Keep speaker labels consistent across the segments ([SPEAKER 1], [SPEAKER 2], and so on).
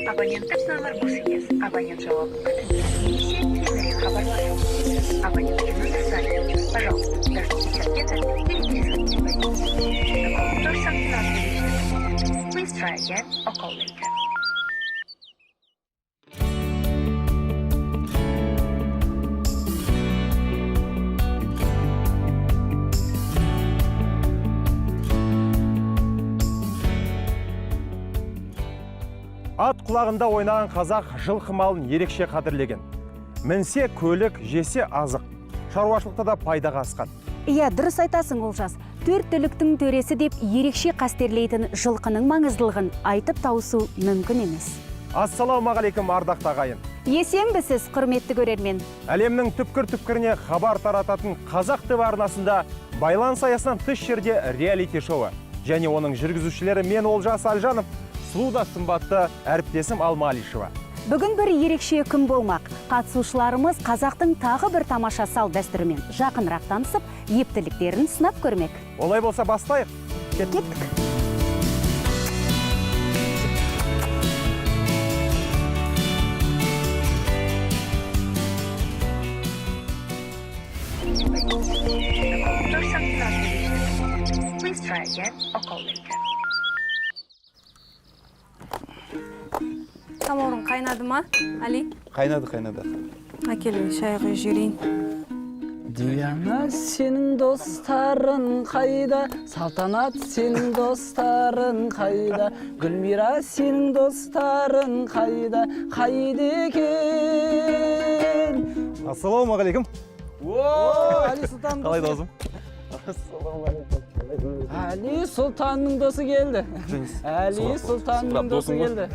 [SPEAKER 1] Абоненттік номер босыңыз. Абонент жауабын күтіңіз. Немесе тезірек хабарласыңыз. Абонентский номер занят. Пожалуйста, дождитесь ответа или перезвоните по нему. The call person not reached. Please try again or call later.
[SPEAKER 2] Ат құлағында ойнаған қазақ жылқы малын ерекше қадірлеген. Мінсе көлік, жесе азық. Шаруашылықта да пайдаға асқан.
[SPEAKER 3] Иә, дұрыс айтасың, Олжас. Төрт түліктің төресі деп ерекше қастерлейтін жылқының маңыздылығын айтып тауысу мүмкін емес.
[SPEAKER 2] Ассалаумағалейкум, ардақты ағайын.
[SPEAKER 3] Есенбісіз, құрметті көрермен.
[SPEAKER 2] Әлемнің түпкір-түпкіріне хабар тарататын Қазақ ТВ арнасында байланыс аясынан тыс жерде реалити шоуы. Және оның жүргізушілері мен Олжас Альжанов, сұлуда сымбатты әріптесім Алма Алишева.
[SPEAKER 3] Бүгін бір ерекше күн болмақ. Қатысушыларымыз қазақтың тағы бір тамаша салт дәстүрімен жақынырақ танысып, ептіліктерін сынап көрмек.
[SPEAKER 2] Олай болса бастайық.
[SPEAKER 3] Кеттік.
[SPEAKER 1] The call person not reached. Please try again or call later.
[SPEAKER 4] Самаурын қайнады ма, Али?
[SPEAKER 5] Қайнады.
[SPEAKER 4] Әкелі, шай құйып жіберейін.
[SPEAKER 6] Диана сенің достарың қайда, Салтанат сенің достарың қайда, Гүлмира сенің достарың қайда екен?
[SPEAKER 2] Ассалаумағалейкум.
[SPEAKER 6] Али Сұлтан
[SPEAKER 2] Қалай досым?
[SPEAKER 6] Али Сұлтанның досы келді. Али Сұлтанның досы келді.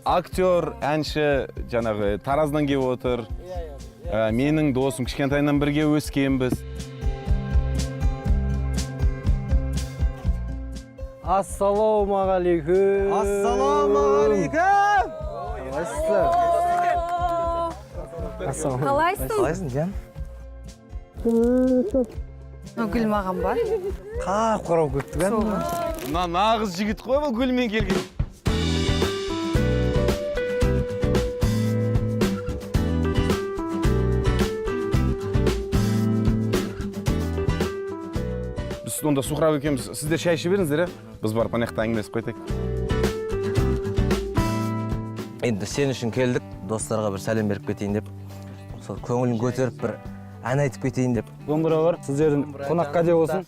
[SPEAKER 5] Актер, әнші, жаңағы Тараздан келіп отыр. Менің досым кішкентайынан бірге өскенбіз.
[SPEAKER 6] Ассалаумағалейкум.
[SPEAKER 4] Қалайсың?
[SPEAKER 7] Жан?
[SPEAKER 4] Гүл маған ба?
[SPEAKER 7] Қап-қарау көттік ән.
[SPEAKER 5] Нағыз жігіт қой бұл гүлмен келген. Біз онда сухрау екенбіз. Сіздер шай ішіп беріңіздер, біз барып ана жақта әңгімелесіп қайтайық.
[SPEAKER 7] Енді сен үшін келдік, достарға бір сәлем беріп кетейін деп. Сол көңілін көтеріп бір ән айтып кетейін деп.
[SPEAKER 6] Домбыра бар, сіздердің қонаққа деп olsun.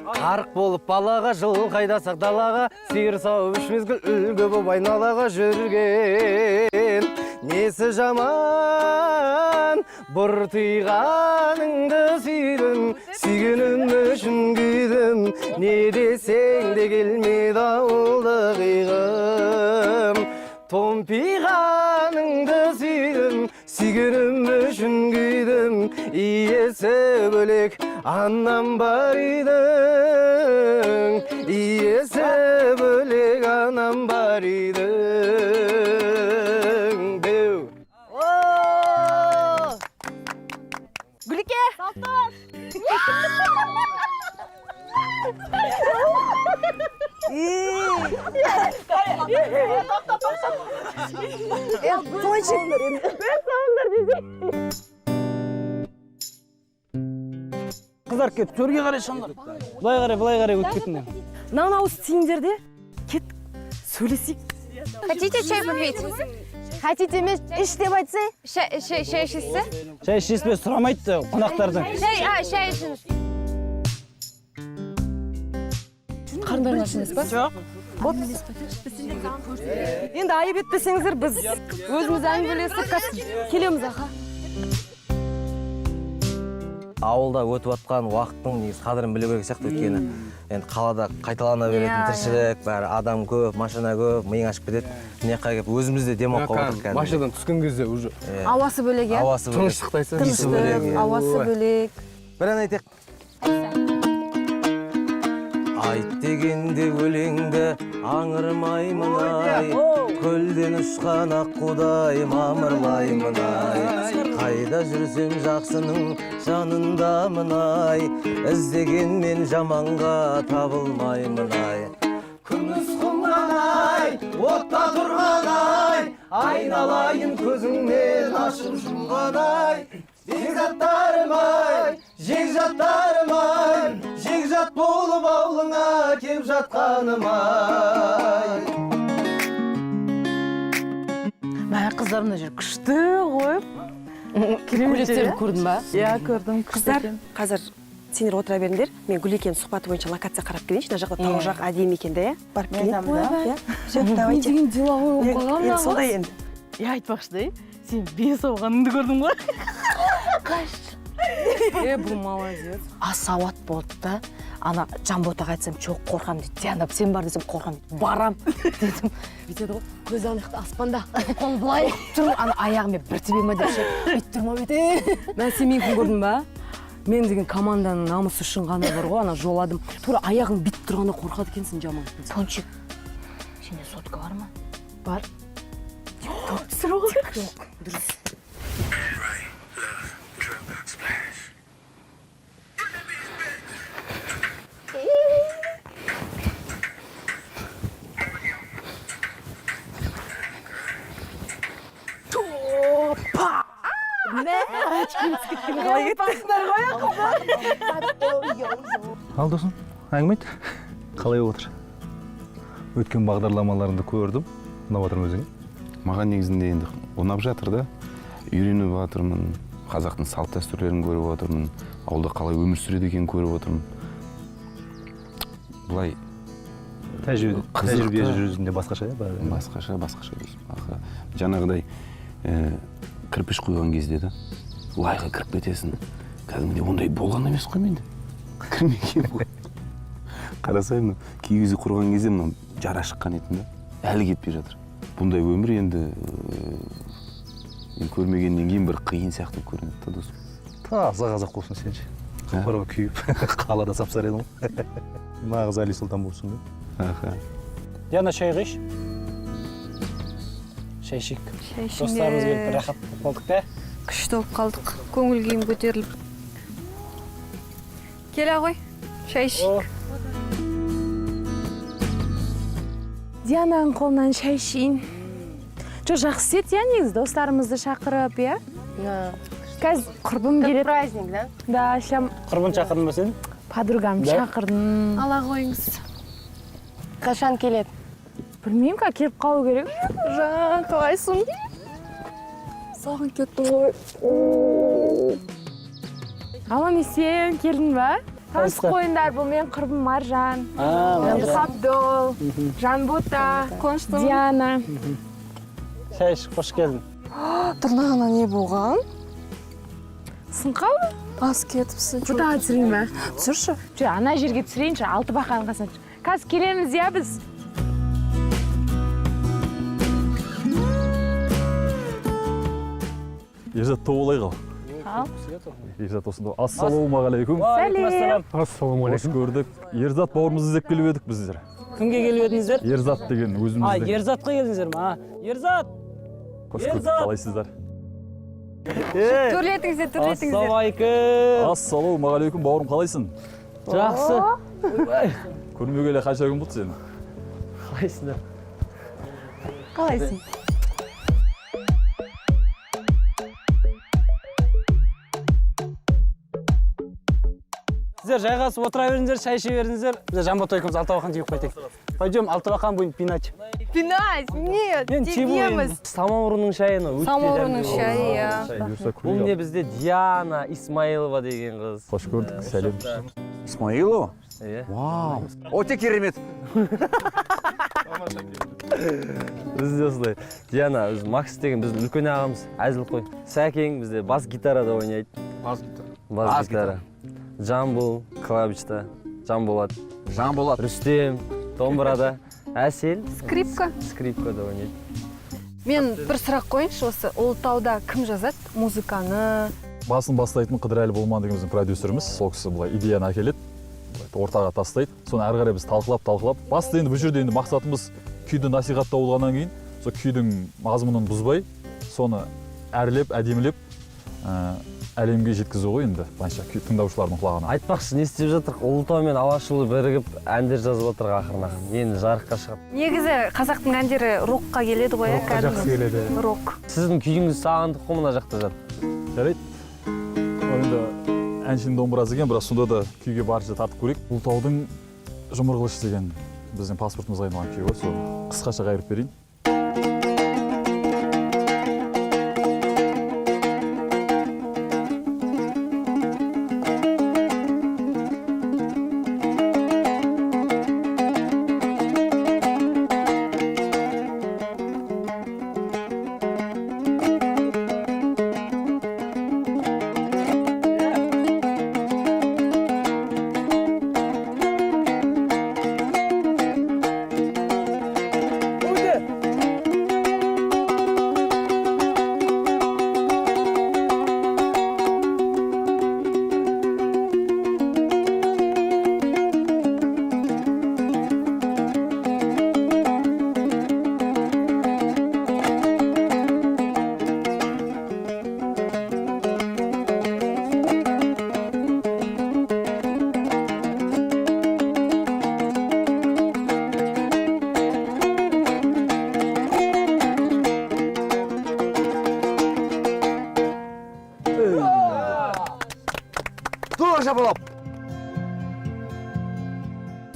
[SPEAKER 7] Қарық болып балаға, жыл қайдасақ далаға, сиыр сауып үш мезгіл үлгі боп айналаға жүрген. Несі жаман, бұртиғаныңды сүйдім, сүйгенім үшін күйдім, не десең де келмеді ауылды қиғым. Томпиғаныңды сүйдім, сүйгенім үшін күйдім, иесі бөлек анам бар идің, иесі бөлек анам бар идің. Беу!
[SPEAKER 4] Гүліке! Салтан!
[SPEAKER 6] Қыздар кет, төрге қарай шаңдар. Былай қарай өтіп кетіңдер.
[SPEAKER 4] Нан-ауыз тиіңдер де, кет, сөйлесейік. Хотите чай попить? Хотите емес, іш деп айтса? Шай ішесіз?
[SPEAKER 6] Шай ішесіз сұрамайды қонақтардың.
[SPEAKER 4] Шай ішіңіз. Қарындарың ашыңыз ба? Жоқ. Енді айып етпесеңіздер, біз өзіміз әңгімелесіп келеміз, аға.
[SPEAKER 7] Ауылда өтіп атқан уақыттың негізі қадірін білу керек сияқты, өйткені енді қалада қайталана беретін тіршілік, бәрі адам көп, машина көп, миың ашып кетеді. Мына жаққа келіп өзімізде демалып қалдық кәдімгі.
[SPEAKER 5] Машинадан түскен кезде уже
[SPEAKER 4] Ауасы бөлек, иә?
[SPEAKER 7] Ауасы бөлек.
[SPEAKER 5] тыныштықтайсың.
[SPEAKER 4] Тыныштық, ауасы бөлек.
[SPEAKER 7] Бір ән айтайық. айт дегенде өлеңді аңырмаймын ай, көлден ұшқан аққудай мамырлаймын ай, қайда жүрсем жақсының жанындамын ай, іздегенмен жаманға табылмаймын ай. Күміс құмнан ай, отта тұрған ай, айналайын көзіңнен ашып жұмған ай. Жекжаттарым ай, жекжаттарым ай, жекжат болып аулыңа кеп жатқаным ай.
[SPEAKER 8] Мә қыздар мына жер күшті қойып.
[SPEAKER 4] Көйлектерді көрдің ба?
[SPEAKER 8] Иә, көрдім.
[SPEAKER 9] Қыздар, қазір сендер отыра беріңдер. Мен Гүлекенің сұхбаты бойынша локация қарап келейінші. Мына жақта тау жақ әдемі екен да, иә? Барып келейін. Все, давайте.
[SPEAKER 8] Деген дела қойып қойған
[SPEAKER 9] Енді сондай енді.
[SPEAKER 8] Я айтпақшы да, сен бес оғаныңды көрдің ғой?
[SPEAKER 4] Бұл молодец. Асауат болды да. Ана Жанботаға айтсам, жоқ қорқам дейді. Диана, сен бар десем қорқам дейді. Барам дедім. Бүйтеді ғой, көз аяқты аспанда. Қол былай тұрмын, ана аяғымен бір тебеме деп ше. Бүйтіп тұрма бүйте.
[SPEAKER 10] Мен сен мен күн көрдім ба? Мен деген команданың намысы үшін ғана бар ғой, ана жоладым. Тура аяғың бүйтіп тұрғанда қорқады екенсің жаман.
[SPEAKER 4] Пончик, сенде сотка бар ма?
[SPEAKER 10] Бар.
[SPEAKER 4] Дұрыс.
[SPEAKER 11] Ал досым, әңгіме айт. Қалай отыр? Өткен бағдарламаларыңды көрдім. Ұнап отырмын өзіңе.
[SPEAKER 5] Маған негізінде енді ұнап жатыр да. Үйреніп жатырмын. Қазақтың салт дәстүрлерін көріп отырмын. Ауылда қалай өмір сүреді екенін көріп отырмын. Бұлай
[SPEAKER 11] тәжірибе жүзінде басқаша иә?
[SPEAKER 5] Басқаша дейсің. Жаңағыдай кірпіш құйған кезде да лайға кіріп кетесің. Кәдімгідей ондай болған емес қой менде. Кірмеген ғой. Қарасай, киіз үй құрған кезде жара шыққан етін да. Әлі кетпей жатыр. Бұндай өмір енді көрмегеннен кейін бір қиын сияқты көрінеді да досым.
[SPEAKER 11] Таза қазақ болсын сенші. Қапырға күйіп, қалада сапсар едім ғой. Нағыз Әли Сұлтан болсын ғой.
[SPEAKER 6] Диана, шай қойшы. Шай ішейік. Достарымыз келіп рахат болдық та.
[SPEAKER 4] Күшті болып қалдық. Көңіл күйім көтеріліп. Келе ғой, шай ішейік.
[SPEAKER 8] Диананың қолынан шай ішейін. Жақсы ет, иә, негізі достарымызды шақырып, иә? Қазір құрбым келеді.
[SPEAKER 4] Праздник, да?
[SPEAKER 8] Да, шам.
[SPEAKER 6] Құрбын шақырдың ба сен?
[SPEAKER 8] Подругам шақырдым.
[SPEAKER 4] Ала қойыңыз.
[SPEAKER 8] Қашан келеді? Білмеймін, келіп қалу керек. Жан, қалайсың? Саған кеттім ғой. Алан есен, келдің ба? Танысып қойындар, бұл мен құрбым Маржан. Қабдол, Жанбота, Диана.
[SPEAKER 6] Шай ішіп, қош келдің.
[SPEAKER 8] Тырнағына не болған? Сын қалды? Ас кетіпсің. Бұтаға түсірейін ба? Түсірші. Ана жерге түсірейінші, алты бақаның қасына түсір. Қазір келеміз, иә біз?
[SPEAKER 11] Ерзат тоғылай қал. Ерзат осында. Ассалаумағалейкум.
[SPEAKER 8] Сәлем.
[SPEAKER 11] Ассалаумағалейкум. Қош көрдік. Ерзат бауырымызды іздеп келіп едік біздер.
[SPEAKER 6] Кімге келіп едіңіздер?
[SPEAKER 11] Ерзат деген өзіміздің.
[SPEAKER 6] Ерзатқа келдіңіздер ма? Ерзат!
[SPEAKER 11] Қош көрдік, қалайсыздар?
[SPEAKER 4] Төрлетіңіздер.
[SPEAKER 6] Ассалаумағалейкум.
[SPEAKER 11] Ассалаумағалейкум, бауырым қалайсың?
[SPEAKER 6] Жақсы.
[SPEAKER 11] Көрмегелі қанша күн болды сен?
[SPEAKER 6] Қалайсыңдар?
[SPEAKER 8] Қалайсың?
[SPEAKER 6] Сіздер жайғасып отыра беріңіздер, шай іше беріңіздер. Біз Жанбота екеуміз алтыбақан теуіп қайтайық. Пойдем, алтыбақан будем пинать.
[SPEAKER 8] Пинать? Нет,
[SPEAKER 6] тегеміз.
[SPEAKER 7] Самаурынның шайына өтпе.
[SPEAKER 4] Самаурынның шайы, иә.
[SPEAKER 7] Бұл не бізде Диана Исмаилова деген қыз.
[SPEAKER 11] Қош көрдік, сәлем.
[SPEAKER 12] Исмаилова? Вау, өте керемет.
[SPEAKER 7] Бізде осылай. Диана, Макс деген біздің үлкен ағамыз, әзіл қой. Сәкең бізде бас гитарада ойнайды. Бас гитара. Жамбул, клавишта, Жанболат. Рүстем, домбырада. Әсел. Скрипкада ойнайды.
[SPEAKER 4] Мен бір сұрақ қойыншы, осы Ұлытауда кім жазады музыканы?
[SPEAKER 11] Басын бастайтын Қыдырәлі Болман деген біздің продюсеріміз. Сол кісі бұлай идеяны әкеледі. ортаға тастайды. Соны әрі қарай біз талқылап. Басты енді бұл жерде енді мақсатымыз күйді насихаттау болғаннан кейін, сол күйдің мазмұнын бұзбай, соны әрлеп, әдемілеп әлемге жеткізу ғой енді, былайша тыңдаушылардың құлағына.
[SPEAKER 7] Айтпақшы, не істеп жатырық? Ұлытау мен Алашұлы бірігіп әндер жазып отырық ақырын-ақырын. Енді жарыққа шығып.
[SPEAKER 8] Негізі қазақтың әндері рокқа келеді ғой,
[SPEAKER 6] Рокқа жақсы келеді.
[SPEAKER 8] Рок.
[SPEAKER 7] Сіздің күйіңіз сағындық қой мына жақта жатыр.
[SPEAKER 11] Жарайды. Енді әншінің домбырасы екен, бірақ сонда да күйге барынша тартып көрейік. Ұлытаудың жұмыр қылыш деген біздің паспортымызға айналған күй ғой, соны қысқаша қайырып берейін.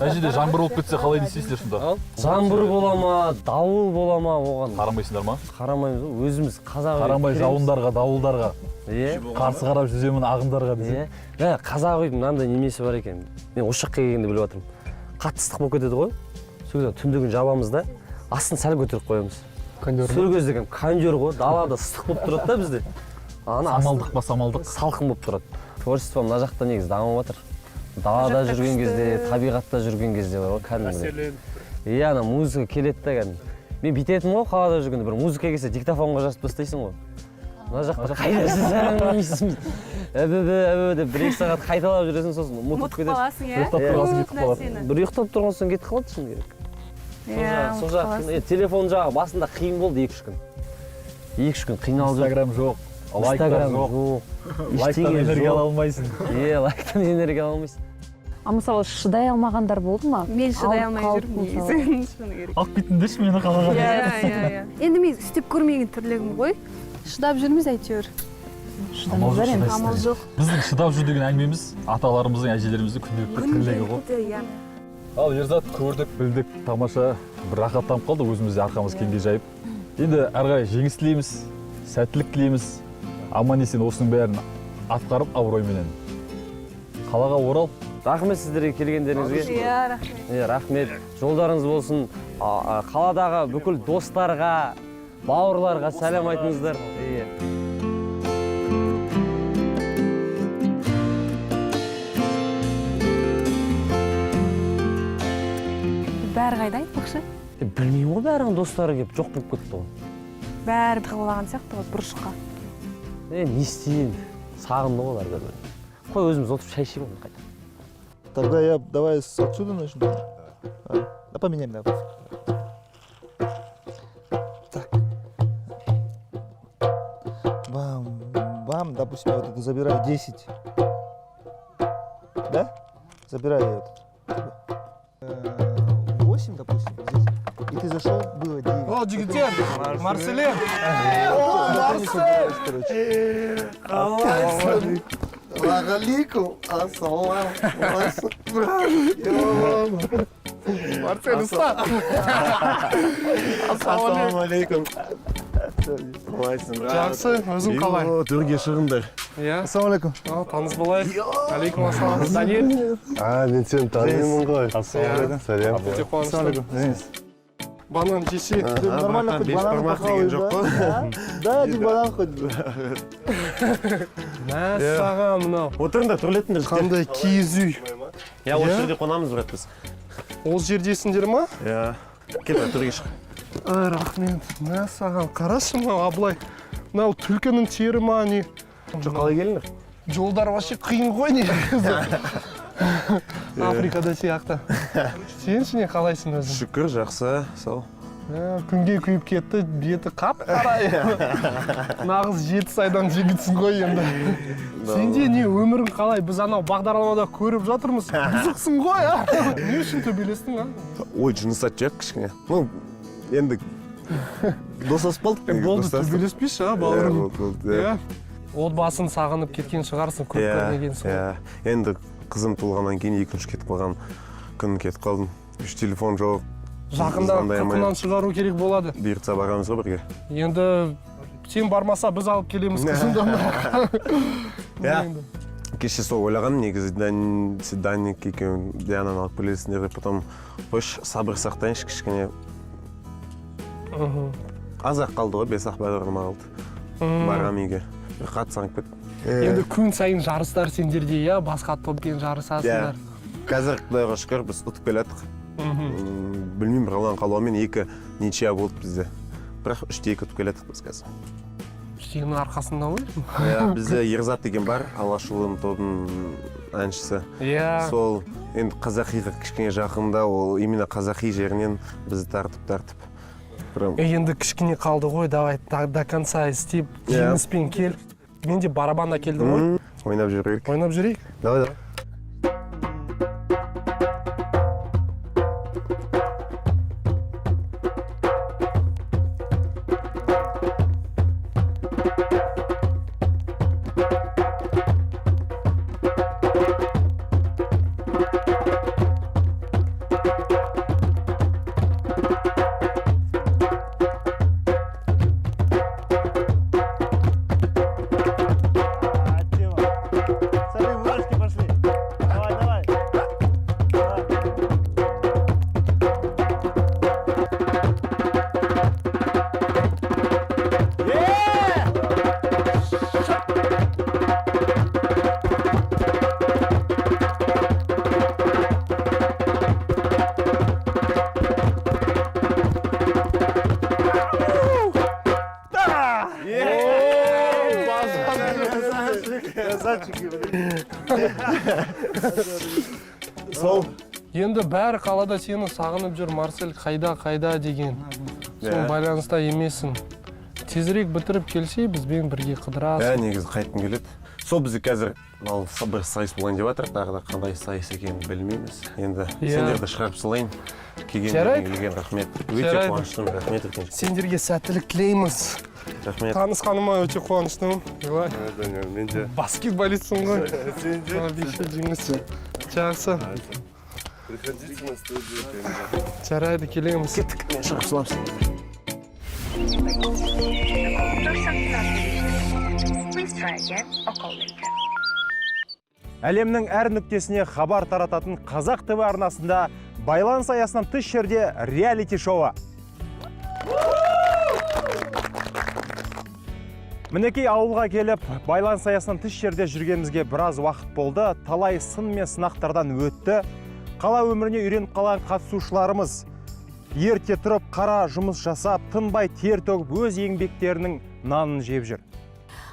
[SPEAKER 11] Әжеде жаңбыр болып кетсе қалай дейсіздер сонда?
[SPEAKER 7] Жаңбыр бола ма, дауыл бола ма оған?
[SPEAKER 11] Қарамайсыңдар ма?
[SPEAKER 7] Қарамаймыз, өзіміз қазақ.
[SPEAKER 11] Қарамай жауындарға, дауылдарға. Қарсы қарап жүземін ағындарға десе.
[SPEAKER 7] Қазақ үйдің мынандай немесі бар екен. Мен осы жаққа келгенде біліп жатырмын. Қатты ыстық болып кетеді ғой. Сол кезде түндігін жабамыз да, астын сәл көтеріп қоямыз. Сол кезде кондер ғой, далада ыстық болып тұрады да бізде.
[SPEAKER 11] Самалдық па, самалдық?
[SPEAKER 7] Салқын болып тұрады. Творчество мына жақта негізі дамып жатыр. Далада жүрген кезде, табиғатта жүрген кезде бар ғой, кәдімгідей. Ана музыка келеді да кәдімгі. Мен бүйтетінмін ғой, қалада жүргенде бір музыка келсе диктофонға жазып тастайсың ғой. Мына жақта қайдасыз әңгімейсің. Деп 1-2 сағат қайталап жүресің, сосын ұмытып кетесің.
[SPEAKER 11] Ұйықтап тұрғансың кетіп қалады.
[SPEAKER 7] Бір ұйықтап тұрған соң кетіп қалады шын керек. Сол жағы телефон жағы басында қиын болды 2-3 күн. 2-3 күн қиналып жүр.
[SPEAKER 11] Инстаграм жоқ, лайктар жоқ. Лайктан энергия ала алмайсың.
[SPEAKER 7] Лайктан энергия ала алмайсың.
[SPEAKER 8] Мысалы шыдай алмағандар болды ма? Мен шыдай алмай жүрмін.
[SPEAKER 11] Алып кетіңдерші мені қалаға.
[SPEAKER 8] Енді мен істеп көрмеген тірлігім ғой. Шыдап жүрміз әйтеуір. Амал жоқ.
[SPEAKER 11] Біздің шыдап жүр деген әңгімеміз аталарымыздың, әжелеріміздің күнделікті тірлігі ғой. Ал Ерзат, көрдік, білдік, тамаша, бір рахаттанып қалды, өзіміз де арқамыз кеңге жайып. Енді әрі қарай жеңіс тілейміз, сәттілік тілейміз. Аман-есен осының бәрін атқарып абыройменен қалаға орал.
[SPEAKER 7] Рахмет сіздерге келгендеріңізге. Рахмет. Жолдарыңыз болсын. Қаладағы бүкіл достарға, бауырларға сәлем айтыңыздар.
[SPEAKER 8] Бәрі қайда айтпақшы?
[SPEAKER 7] Білмеймін ғой, бәрінің достары келіп жоқ болып кетті ғой.
[SPEAKER 8] Бәрі тығылған сияқты ғой бұрышқа.
[SPEAKER 7] Не істейін? Сағынды ғой олар бір. Қой өзіміз отырып шай ішейік қайта.
[SPEAKER 13] Тогда я давай отсюда начну. Да поменяем, да. Так. Бам, допустим, я вот это забираю 10. Да? Забираю я вот это. 8, допустим, здесь. И ты зашел, было 9.
[SPEAKER 6] О, Джигитен! Марселен!
[SPEAKER 13] Марсель! Алейкум, ассалам.
[SPEAKER 6] Марсель, ұста!
[SPEAKER 13] Ассалам алейкум.
[SPEAKER 6] Жақсы, өзің қалай?
[SPEAKER 13] Төрге шығыңдар. Ассалам алейкум.
[SPEAKER 6] Таныс болайық. Алейкум ассалам. Данил?
[SPEAKER 13] Мен сені танимын ғой.
[SPEAKER 6] Ассалам.
[SPEAKER 13] Сәлем.
[SPEAKER 6] Өте қуаныштымын. Банан жесе.
[SPEAKER 13] Нормально хоть банан похаваешь, да? Да, один банан хоть.
[SPEAKER 6] Мәссаған мынау.
[SPEAKER 2] Отырыңдар, төрлетіңдер.
[SPEAKER 6] Қандай киіз үй.
[SPEAKER 2] Осы жерде қонамыз брат біз.
[SPEAKER 6] Ол жердесіңдер ма?
[SPEAKER 2] Кел, төрге шық.
[SPEAKER 6] Рахмет. Мәссаған, қарашы мынау Абылай. Мынау түлкінің тері ма не?
[SPEAKER 2] Жоқ, қалай келіңдер?
[SPEAKER 6] Жолдар вообще қиын ғой негізі.
[SPEAKER 14] Африкада сияқты. Сен не қалайсың өзің?
[SPEAKER 15] Шүкір, жақсы, сау.
[SPEAKER 14] Күнге күйіп кетті, беті қап-қара. Нағыз 7 сайдан жігітсің ғой енді. Сенде не өмірің қалай? Біз анау бағдарламада көріп жатырмыз. Бұзықсың ғой, а? Не үшін төбелестің, а?
[SPEAKER 15] Ой, жынысат жақ кішкене. Ну, енді досасып қалдық.
[SPEAKER 14] Болды, төбелеспейші, а, бауырым? Отбасын сағынып кеткен шығарсың, көп көрмегенсің.
[SPEAKER 15] Енді қызым туылғаннан кейін екінші кетіп қалған күн кетіп қалдым. Үш телефон жоқ.
[SPEAKER 14] Жақында қырқынан шығару керек болады.
[SPEAKER 15] Бұйыртса барамыз ғой бірге.
[SPEAKER 14] Енді сен бармаса біз алып келеміз қызымды.
[SPEAKER 15] Кеше сол ойлаған, негізі Даник екеуін Диананы алып келесіңдер деп, потом қойш сабыр сақтайыншы кішкене. Аз-ақ қалды ғой, 5-ақ бағдарлама қалды. Барам үйге. Bir қатсаңып кет.
[SPEAKER 14] Енді күн сайын жарыстар сендерде, я басқа топпен жарысасыңдар.
[SPEAKER 15] Қазір Құдайға шүкір біз ұтып келаттық. Білмеймін, бір алған қалуымен 2 ничия болды бізде. Бірақ 3-2 ұтып келаттық біз қазір.
[SPEAKER 14] Сенің арқасында ғой?
[SPEAKER 15] Бізде Ерзат деген бар, Алашұлының тобының әншісі. Сол енді қазақиға кішкене жақында, ол именно қазақи жерінен бізді тартып.
[SPEAKER 14] Енді кішкене қалды ғой, давай до конца істеп, жеңіспен кел. Мен де барабанда келдім ғой.
[SPEAKER 15] Ойнап жүрейік.
[SPEAKER 14] Ойнап жүрейік?
[SPEAKER 15] Давай.
[SPEAKER 14] Енді бәрі қалада сені сағынып жүр, Марсель қайда деген. Сол байланыста емесің. Тезірек бітіріп келсе, бізбен бірге қыдырасың.
[SPEAKER 15] Негізі қайтқым келеді. Сол бізде қазір бір сайыс болайын деп жатыр, тағы да қандай сайыс екенін білмейміз. Енді сендерді шығарып салайын. Келген рахмет. Өте қуаныштымын, рахмет үлкен.
[SPEAKER 14] Сендерге сәттілік тілейміз.
[SPEAKER 15] Рахмет.
[SPEAKER 14] Танысқаныма өте қуаныштымын.
[SPEAKER 15] Мен де.
[SPEAKER 14] Баскетболистсің ғой.
[SPEAKER 15] Сен де.
[SPEAKER 14] Обещай жеңісің. Жақсы.
[SPEAKER 15] Приходите на студию.
[SPEAKER 14] Жарайды, келеміз.
[SPEAKER 15] Кеттік, мен шығып саламын.
[SPEAKER 2] Әлемнің әр нүктесіне хабар тарататын Қазақ ТВ арнасында байланыс аясынан тыс жерде реалити шоуы. Мінекей ауылға келіп, байланыс аясынан тыс жерде жүргенімізге біраз уақыт болды. Талай сын мен сынақтардан өтті. Қала өміріне үйреніп қалған қатысушыларымыз ерте тұрып, қара жұмыс жасап, тынбай тер төгіп, өз еңбектерінің нанын жеп жүр.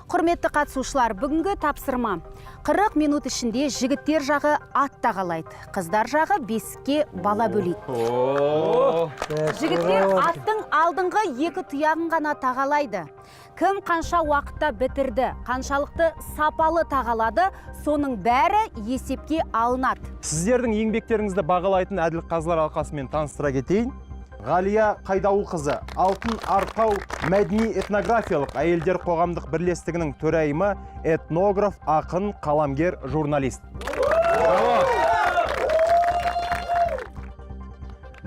[SPEAKER 3] Құрметті қатысушылар, бүгінгі тапсырма. 40 минут ішінде жігіттер жағы ат тағалайды. Қыздар жағы бесікке бала бөлейді. Жігіттер аттың алдыңғы 2 тұяғын ғана тағалайды. Кім қанша уақытта бітірді, қаншалықты сапалы тағалады, соның бәрі есепке алынады.
[SPEAKER 2] Сіздердің еңбектеріңізді бағалайтын әділ қазылар алқасымен таныстыра кетейін. Ғалия Қайдауылқызы, Алтын Арқау мәдени этнографиялық әйелдер қоғамдық бірлестігінің төрайымы, этнограф, ақын, қаламгер, журналист.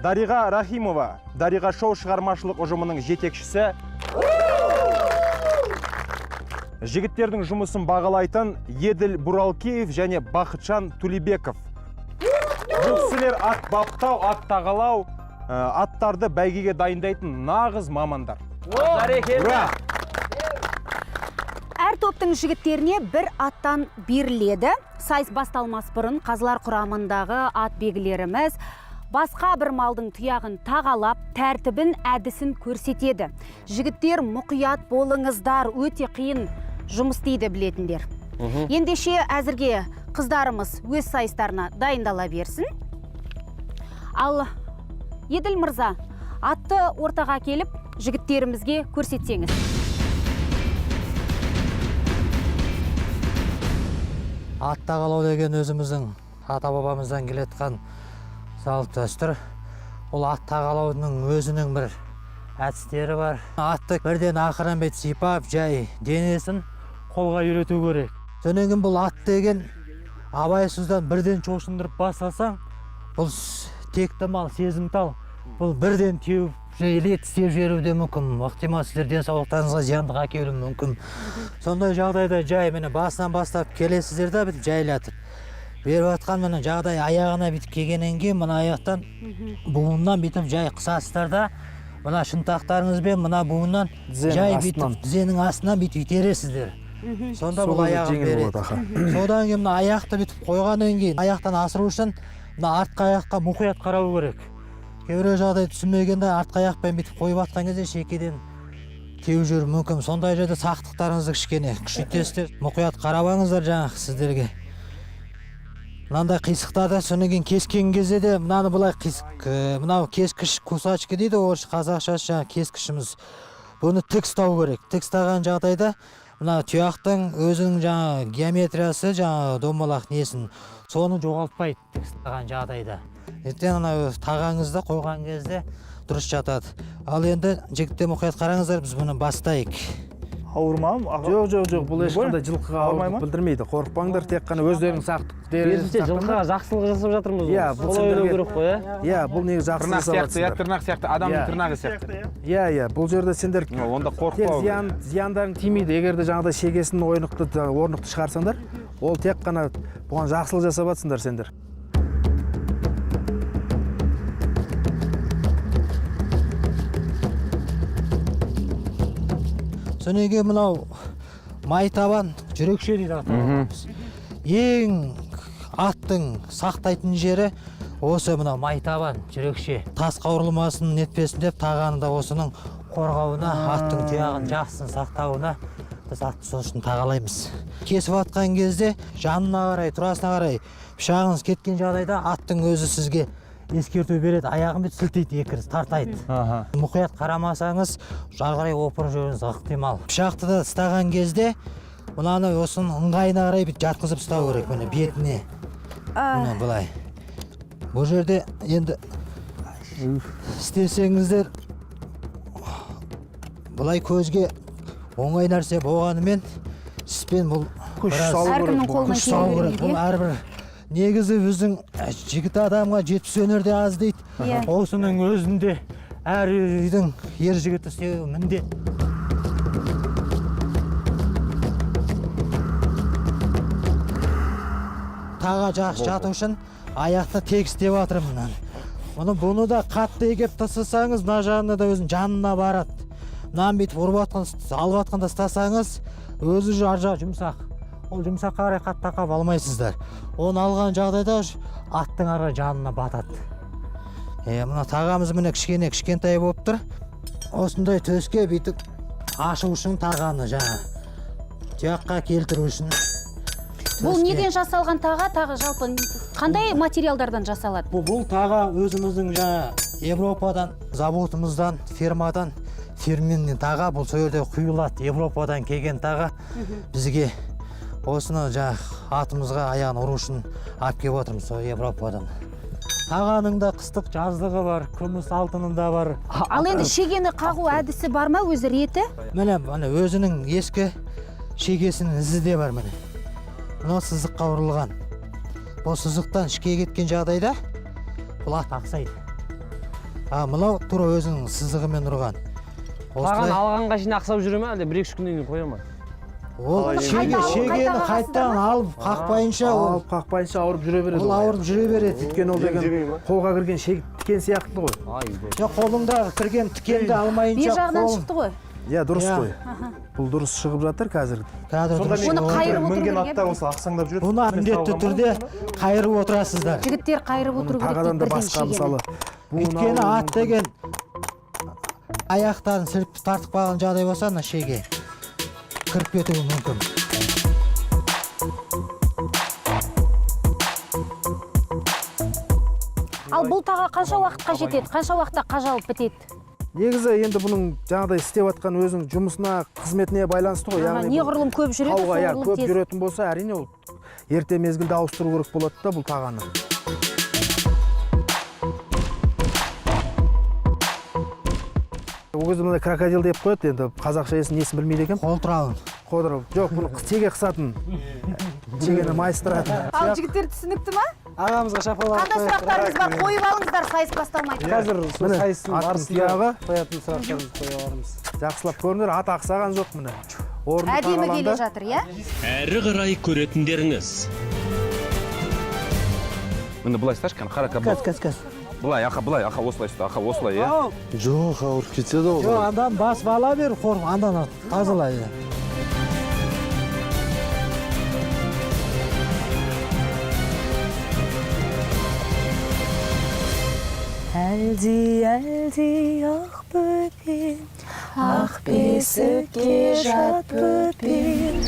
[SPEAKER 2] Дариға Рахимова, Дариға шоу шығармашылық ұжымының жетекшісі. Жігіттердің жұмысын бағалайтын Еділ Буралкеев және Бақытжан Тулебеков. Бұл кісілер ат баптау, ат тағалау, аттарды бәйгеге дайындайтын нағыз мамандар. Ура!
[SPEAKER 3] Әр топтың жігіттеріне бір аттан беріледі. Сайыс басталмас бұрын қазылар құрамындағы ат бегілеріміз басқа бір малдың тұяғын тағалап, тәртібін, әдісін көрсетеді. Жігіттер мұқият болыңыздар, өте қиын жұмыс дейді білетіндер. Ендеше әзірге қыздарымыз өз сайыстарына дайындала берсін. Ал Еділ мырза, атты ортаға келіп, жігіттерімізге көрсетсеңіз.
[SPEAKER 16] Ат тағалау деген өзіміздің ата-бабамыздан келетқан салт дәстүр. Ол ат тағалаудың өзінің бір әдістері бар. Атты бірден ақырын бет сипап, жай денесін қолға үйрету керек. Сонан кейін бұл ат деген абайсыздан бірден шошындырып бастасаң, бұл текті мал, сезімтал. Бұл бірден теуіп, жайлет істеп жіберуі де мүмкін. Ықтимал сіздер денсаулықтарыңызға зияндық әкелуі мүмкін. Сондай жағдайда жай мені басынан бастап келесіздер да бітіп жайлатып. Беріп атқан мені жағдай аяғына бітіп келгеннен кейін, мына аяқтан буыннан бітіп жай қысасыздар да, мына шынтақтарыңызбен мына буыннан жай бітіп тізенің астынан бітіп итересіздер. Сонда бұл аяғын береді. Содан кейін мына аяқты бітіп қойғаннан кейін, аяқтан асыру үшін мына артқы аяққа мұқият қарау керек. Кейбір жағдай түсінбегенде артқы аяқпен бітіп қойып атқан кезде шекеден теуіп жүру мүмкін. Сондай жерде сақтықтарыңызды кішкене күшейтесіздер. Мұқият қарабаңыздар жаңағы сіздерге. Мынандай қисықтарды сонан кейін кескен кезде де мынаны былай қисық, мынау кескіш кусачки дейді, орыс қазақшасы жаңағы кескішіміз. Бұны тік ұстау керек. Тік ұстаған жағдайда мына тұяқтың өзінің жаңағы геометриясы, жаңағы домалақ несін, соны жоғалтпайды тік ұстаған жағдайда. Ертең ана тағаңызды қойған кезде дұрыс жатады. Ал енді жігіттер мұқият қараңыздар, біз бұны бастайық.
[SPEAKER 13] Ауырмам? Жоқ, бұл ешқандай жылқыға ауырмайды білдірмейді. Қорықпаңдар, тек қана өздерінің сақтық
[SPEAKER 7] Берінше жылқыға жақсылық жасап жатырмыз.
[SPEAKER 13] Иә, бұл
[SPEAKER 7] ойлау керек қой,
[SPEAKER 13] иә, бұл неге жақсылық жасап жатсыңдар.
[SPEAKER 12] Тырнақ сияқты, адамның тырнағы сияқты.
[SPEAKER 13] Иә, бұл жерде сендер
[SPEAKER 12] онда қорықпау.
[SPEAKER 13] Зияндарын тимейді. Егерде жаңағыдай шегесін орнықты шығарсаңдар, ол тек қана бұған жақсылық жасап жатсыңдар сендер.
[SPEAKER 16] Сонан кейін мынау майтабан жүрекше дейді ата-бабамыз. Ең аттың сақтайтын жері осы мынау майтабан жүрекше. Тас қауырылмасын, нетпесін деп тағаны да осының қорғауына, аттың тұяғын жақсын сақтауына біз атты сол үшін тағалаймыз. Кесіп атқан кезде жанына қарай, турасына қарай пышағыңыз кеткен жағдайда аттың өзі сізге ескерту береді, аяғын бет сілтейді, екіріз тартайды. Мұқият қарамасаңыз, жарғарай опырып жүріңіз ықтимал. Пышақты да ұстаған кезде, мынаны осының ыңғайына қарай бет жатқызып ұстау керек, міне бетіне. Міне былай. Бұл жерде енді істесеңіздер, былай көзге оңай нәрсе болғанымен, сізбен бұл күш салу керек. Бұл әрбір негізі біздің жігіт адамға 70 өнерде аз дейді. Осының өзінде әр үйдің ер жігіті істеуі міндет. Таға жақсы жату үшін аяқты тек істеп жатырмын. Бұны да қатты егеп тастасаңыз, мына жағында да өзінің жанына барады. Мынаны бүйтіп ұрып алып атқанда ұстасаңыз, өзі жар жұмсақ. Ол жұмсаққа қарай қатты тақап алмайсыздар. Оны алған жағдайда аттың ара жанына батады. Мына тағамыз міне кішкентай болып тұр. Осындай төске бүйтіп ашу үшін тағаны жаңа тұяққа келтіру үшін.
[SPEAKER 3] Бұл неден жасалған таға жалпы қандай материалдардан жасалады?
[SPEAKER 16] Бұл таға өзіміздің жаңа Европадан, заводымыздан, фермадан, фирменный таға, бұл сол жерде құйылады. Европадан келген таға бізге осыны атымызға аяғын ұру үшін алып келіп отырмыз сол Европадан. Тағаның да қыстық жаздығы бар, күміс алтының да бар.
[SPEAKER 3] Ал енді шегені қағу әдісі бар ма, өзі реті?
[SPEAKER 16] Міне өзінің ескі шегесінің ізі де бар міне. Мынау сызыққа ұрылған. Бұл сызықтан ішке кеткен жағдайда бұл ат ақсайды. Мынау тура өзінің сызығымен ұрған.
[SPEAKER 7] Тағаны алғанға шейін ақсап жүре ме, әлде 1-2 күннен кейін қоя ма?
[SPEAKER 16] Ол шегені қайттан алып қақпайынша
[SPEAKER 13] ауырып жүре береді.
[SPEAKER 16] Ол ауырып жүре береді.
[SPEAKER 13] Өйткені ол деген қолға кірген тікен сияқты ғой.
[SPEAKER 16] Қолыңдағы кірген тікенді алмайынша.
[SPEAKER 3] Бер жағынан шықты ғой.
[SPEAKER 13] Иә, дұрыс қой. Бұл дұрыс шығып жатыр қазір.
[SPEAKER 3] Оны қайырып отыру керек.
[SPEAKER 13] Атта осы ақсаңдап жүреді.
[SPEAKER 16] Бұны міндетті түрде қайырып отырасыздар.
[SPEAKER 3] Жігіттер қайырып отыру керек
[SPEAKER 13] дейді бірден шегені.
[SPEAKER 16] Өйткені ат деген аяқтарын сіліп тартып қалған жағдай болса, шеге кіріп кетуі мүмкін.
[SPEAKER 3] Ал бұл таға қанша уақытқа жетеді? Қанша уақытта қажалып бітеді?
[SPEAKER 13] Негізі енді бұның жаңағыдай істеп жатқан өзінің жұмысына, қызметіне байланысты ғой. Яғни
[SPEAKER 3] неғұрлым көп жүреді,
[SPEAKER 13] соғұрлым көп жүретін болса, әрине ол ерте мезгілде ауыстыру керек болады да бұл тағаны. Ол кезде мындай крокодил деп қояды, енді қазақша несін білмейді екен.
[SPEAKER 16] Қолтырауын.
[SPEAKER 13] Қолтырау. Жоқ, бұны теге қысатын. Тегені майыстыратын.
[SPEAKER 3] Ал жігіттер түсінікті ма?
[SPEAKER 6] Ағамызға шапалақ.
[SPEAKER 3] Қандай сұрақтарыңыз бар? Қойып алыңыздар, сайыс басталмайды.
[SPEAKER 6] Қазір сайыстың барысында қоятын сұрақтарымызды қоя аламыз.
[SPEAKER 13] Жақсылап көріңдер, ат ақсаған жоқ міне.
[SPEAKER 3] Әдемі келе жатыр, иә?
[SPEAKER 17] Әрі қарай көретіндеріңіз.
[SPEAKER 5] Міне былай ұсташы, қара кабо.
[SPEAKER 10] Кәс.
[SPEAKER 5] Былай, былай, осылай ұста, осылай, иә?
[SPEAKER 14] Жоқ, ауырып кетеді ол.
[SPEAKER 16] Жоқ, андан басып ала бер, қорым, андан тазалай.
[SPEAKER 8] Әлди ақ бөпен, ақ бесікке жат бөпен.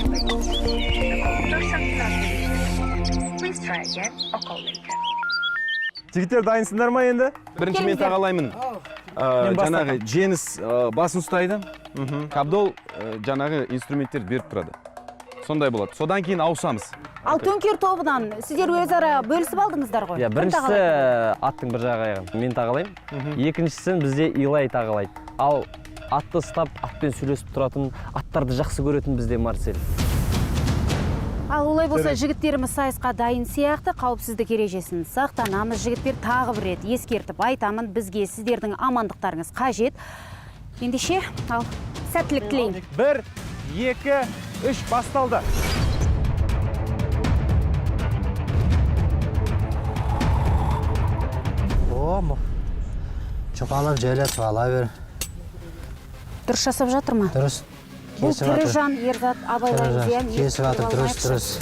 [SPEAKER 1] Please try again or call later.
[SPEAKER 2] Жігіттер дайынсыңдар ма енді?
[SPEAKER 5] Бірінші мен тағалаймын. Жаңағы жеңіс басын ұстайды. Қабдол жаңағы инструменттерді беріп тұрады. Сондай болады. Содан кейін ауысамыз.
[SPEAKER 3] Ал төңкер тобынан сіздер өзара бөлісіп алдыңыздар ғой?
[SPEAKER 7] Біріншісі аттың бір жағы аяғын мен тағалаймын. Екіншісін бізде Илай тағалайды. Ал атты ұстап, атпен сөйлесіп тұратын, аттарды жақсы көретін бізде Марсель.
[SPEAKER 3] Ал олай болса жігіттеріміз сайысқа дайын сияқты, қауіпсіздік ережесін сақтанамыз. Жігіттер тағы бір рет ескертіп айтамын, бізге сіздердің амандықтарыңыз қажет. Ендеше, ал сәттілік тілеймін.
[SPEAKER 2] 1, 2, 3 басталды.
[SPEAKER 16] Жұқалап жайлап ала бер.
[SPEAKER 3] Дұрыс жасап жатыр ма?
[SPEAKER 16] Дұрыс.
[SPEAKER 3] Бұл тірі жан, Ерзат, абайлаймыз, иә?
[SPEAKER 16] Кесіп жатыр, дұрыс.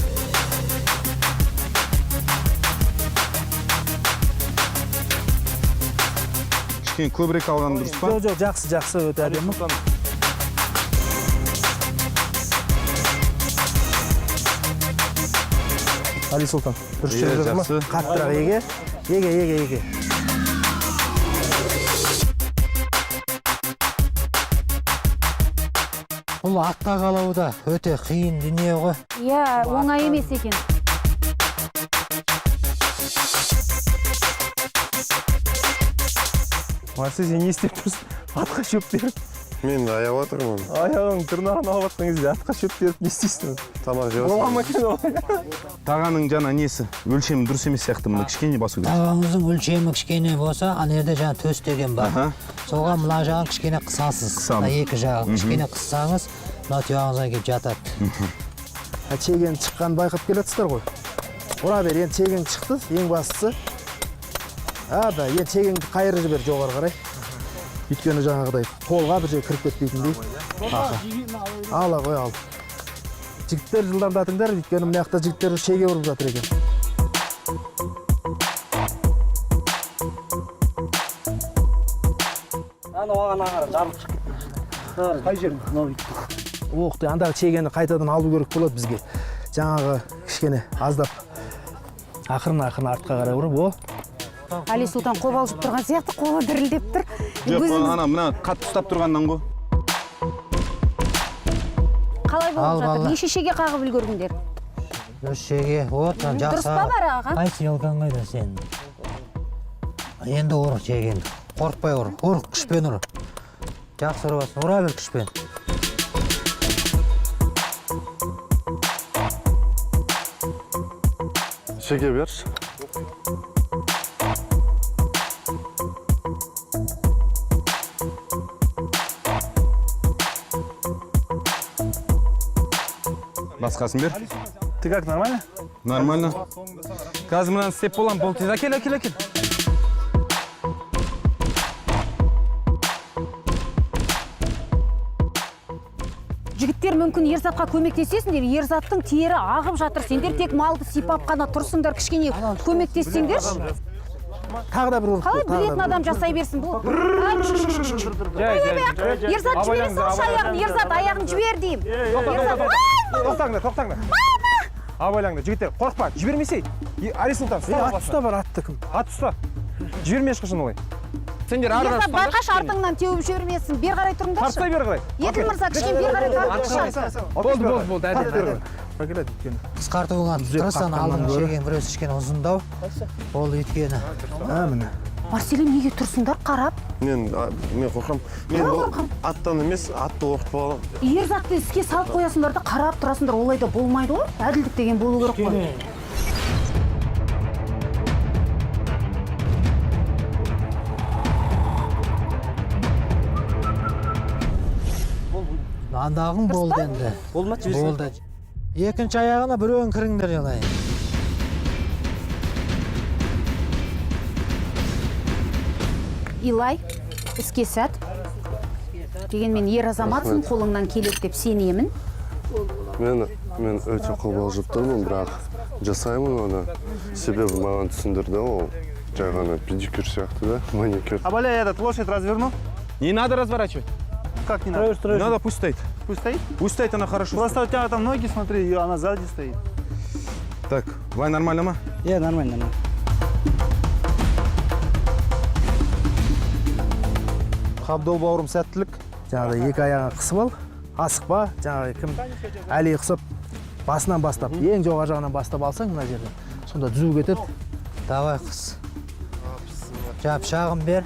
[SPEAKER 5] Кішкене көбірек алған дұрыс па?
[SPEAKER 13] Жоқ, жақсы, өте әдемі. Али Сұлтан, дұрыс жүріп жатыр ма? Қаттырақ еге.
[SPEAKER 16] Бұл атта қалауы да өте қиын дүние ғой.
[SPEAKER 3] Иә, оңай емес екен.
[SPEAKER 2] Марсель, сен не істеп тұрсың? Атқа шөп беріп.
[SPEAKER 15] Мен аяп отырмын.
[SPEAKER 2] Аяғың тырнағын алып жатқан кезде атқа шөп беріп не істейсің?
[SPEAKER 15] Тамақ жеп
[SPEAKER 2] Бола ма екен ол?
[SPEAKER 5] Тағаның жаңа несі, өлшемі дұрыс емес сияқты, мына кішкене басу керек.
[SPEAKER 16] Тағаңыздың өлшемі кішкене болса, ана жерде жаңа төс деген бар. Соған мына жағын кішкене қысасыз. Екі жағын кішкене қыссаңыз, мына тұяғыңызға келіп жатады.
[SPEAKER 13] Чеген шыққанын байқап келатсыздар ғой. Ұра бер, енді чеген шықты, ең бастысы. Енді чегенді қайыры жібер жоғары қарай. Өйткені жаңағыдай қолға бір жер кіріп кетпейтіндей. Ала қой, ал. Жігіттер жылдамдатыңдар, өйткені мына жақта жігіттер шеге ұрып жатыр екен.
[SPEAKER 6] Оған ағара жарып шыққан. Қай жерін?
[SPEAKER 13] Оқты, андағы чегені қайтадан алу керек болады бізге. Жаңағы кішкене аздап ақырын артқа қарай ұрып,
[SPEAKER 3] Али Сұлтан қобалжып тұрған сияқты, қолы дірілдеп тұр.
[SPEAKER 5] Жоқ, мына қатты ұстап тұрғаннан ғой.
[SPEAKER 3] Қалай болып жатыр? Неше шеге қағып үлгердіңдер?
[SPEAKER 16] Үш шеге, жақсы.
[SPEAKER 3] Дұрыс па бар аға?
[SPEAKER 16] Қайсы елkan қайда сен? Енді ұр шегенді. Қорқпай ұр, күшпен ұр. Жақсы ұрасың, ұра бер күшпен.
[SPEAKER 15] Шеге берші.
[SPEAKER 5] Басқасын бер.
[SPEAKER 2] Ты как, нормально?
[SPEAKER 5] Нормально. Қазір мынаны істеп болам, бол тез. Әкел.
[SPEAKER 3] Жігіттер мүмкін Ерзатқа көмектесесіңдер, Ерзаттың тері ағып жатыр. Сендер тек малды сипап қана тұрсыңдар, кішкене көмектессеңдер.
[SPEAKER 13] Тағы да бір ұрып.
[SPEAKER 3] Қалай білетін адам жасай берсін бұл? Ерзат жібере салшы аяғын, Ерзат аяғын жібер дейім.
[SPEAKER 2] Тоқтаңдар. Абайлаңдар, жігіттер, қорқпа, жібермесей. Али Сұлтан,
[SPEAKER 13] ат ұста бар, атты кім?
[SPEAKER 2] Ат ұста. жіберме ешқашан олай.
[SPEAKER 5] Сендер ары
[SPEAKER 3] Ерзат, байқаш артыңнан теуіп жібермесін. Бер қарай тұрыңдаршы.
[SPEAKER 2] Тартай бер қарай.
[SPEAKER 3] Еділ мырза, кішкене бер қарай тартыңдаршы.
[SPEAKER 11] Болды, әдет.
[SPEAKER 16] Қысқартуға тырысқан алдын шеген біреусі ішкен ұзындау. Ол өйткені.
[SPEAKER 13] Міне.
[SPEAKER 3] Марселин, неге тұрсыңдар қарап?
[SPEAKER 15] Мен қорқам. Мен аттан емес, атты оқытып аламын.
[SPEAKER 3] Ерзатты іске салып қоясыңдар да қарап тұрасыңдар, олай да болмайды ғой. Әділдік деген болу керек қой.
[SPEAKER 16] Андағың болды енді.
[SPEAKER 6] Болмады жіберсең.
[SPEAKER 16] Болды. Екінші аяғына біреуін кіріңдер елай.
[SPEAKER 3] Илай, іске сәт. Дегенмен ер азаматсың, қолыңнан келеді деп сенемін.
[SPEAKER 15] Мен өте қобалжып тұрмын, бірақ жасаймын оны. Себебі маған түсіндірді ол. Жай ғана педикюр сияқты да, маникюр.
[SPEAKER 13] А бля, этот лошадь разверну?
[SPEAKER 5] Не надо разворачивать.
[SPEAKER 13] Как не надо?
[SPEAKER 5] Не надо, пусть стоит.
[SPEAKER 13] Пусть стоит?
[SPEAKER 5] Пусть стоит, она хорошо.
[SPEAKER 13] Просто у тебя там ноги, смотри, и она сзади стоит.
[SPEAKER 5] Так, Вань, нормально ма?
[SPEAKER 6] Нормально.
[SPEAKER 13] Қабдол бауырым сәттілік. Жаңағыдай екі аяғын қысып ал, асықпа. Жаңағы кім әлі қысып, басынан бастап, ең жоғары жағынан бастап алсаң мына жерден. Сонда түзу кетеді.
[SPEAKER 16] Давай қыз. Жап шағын бер.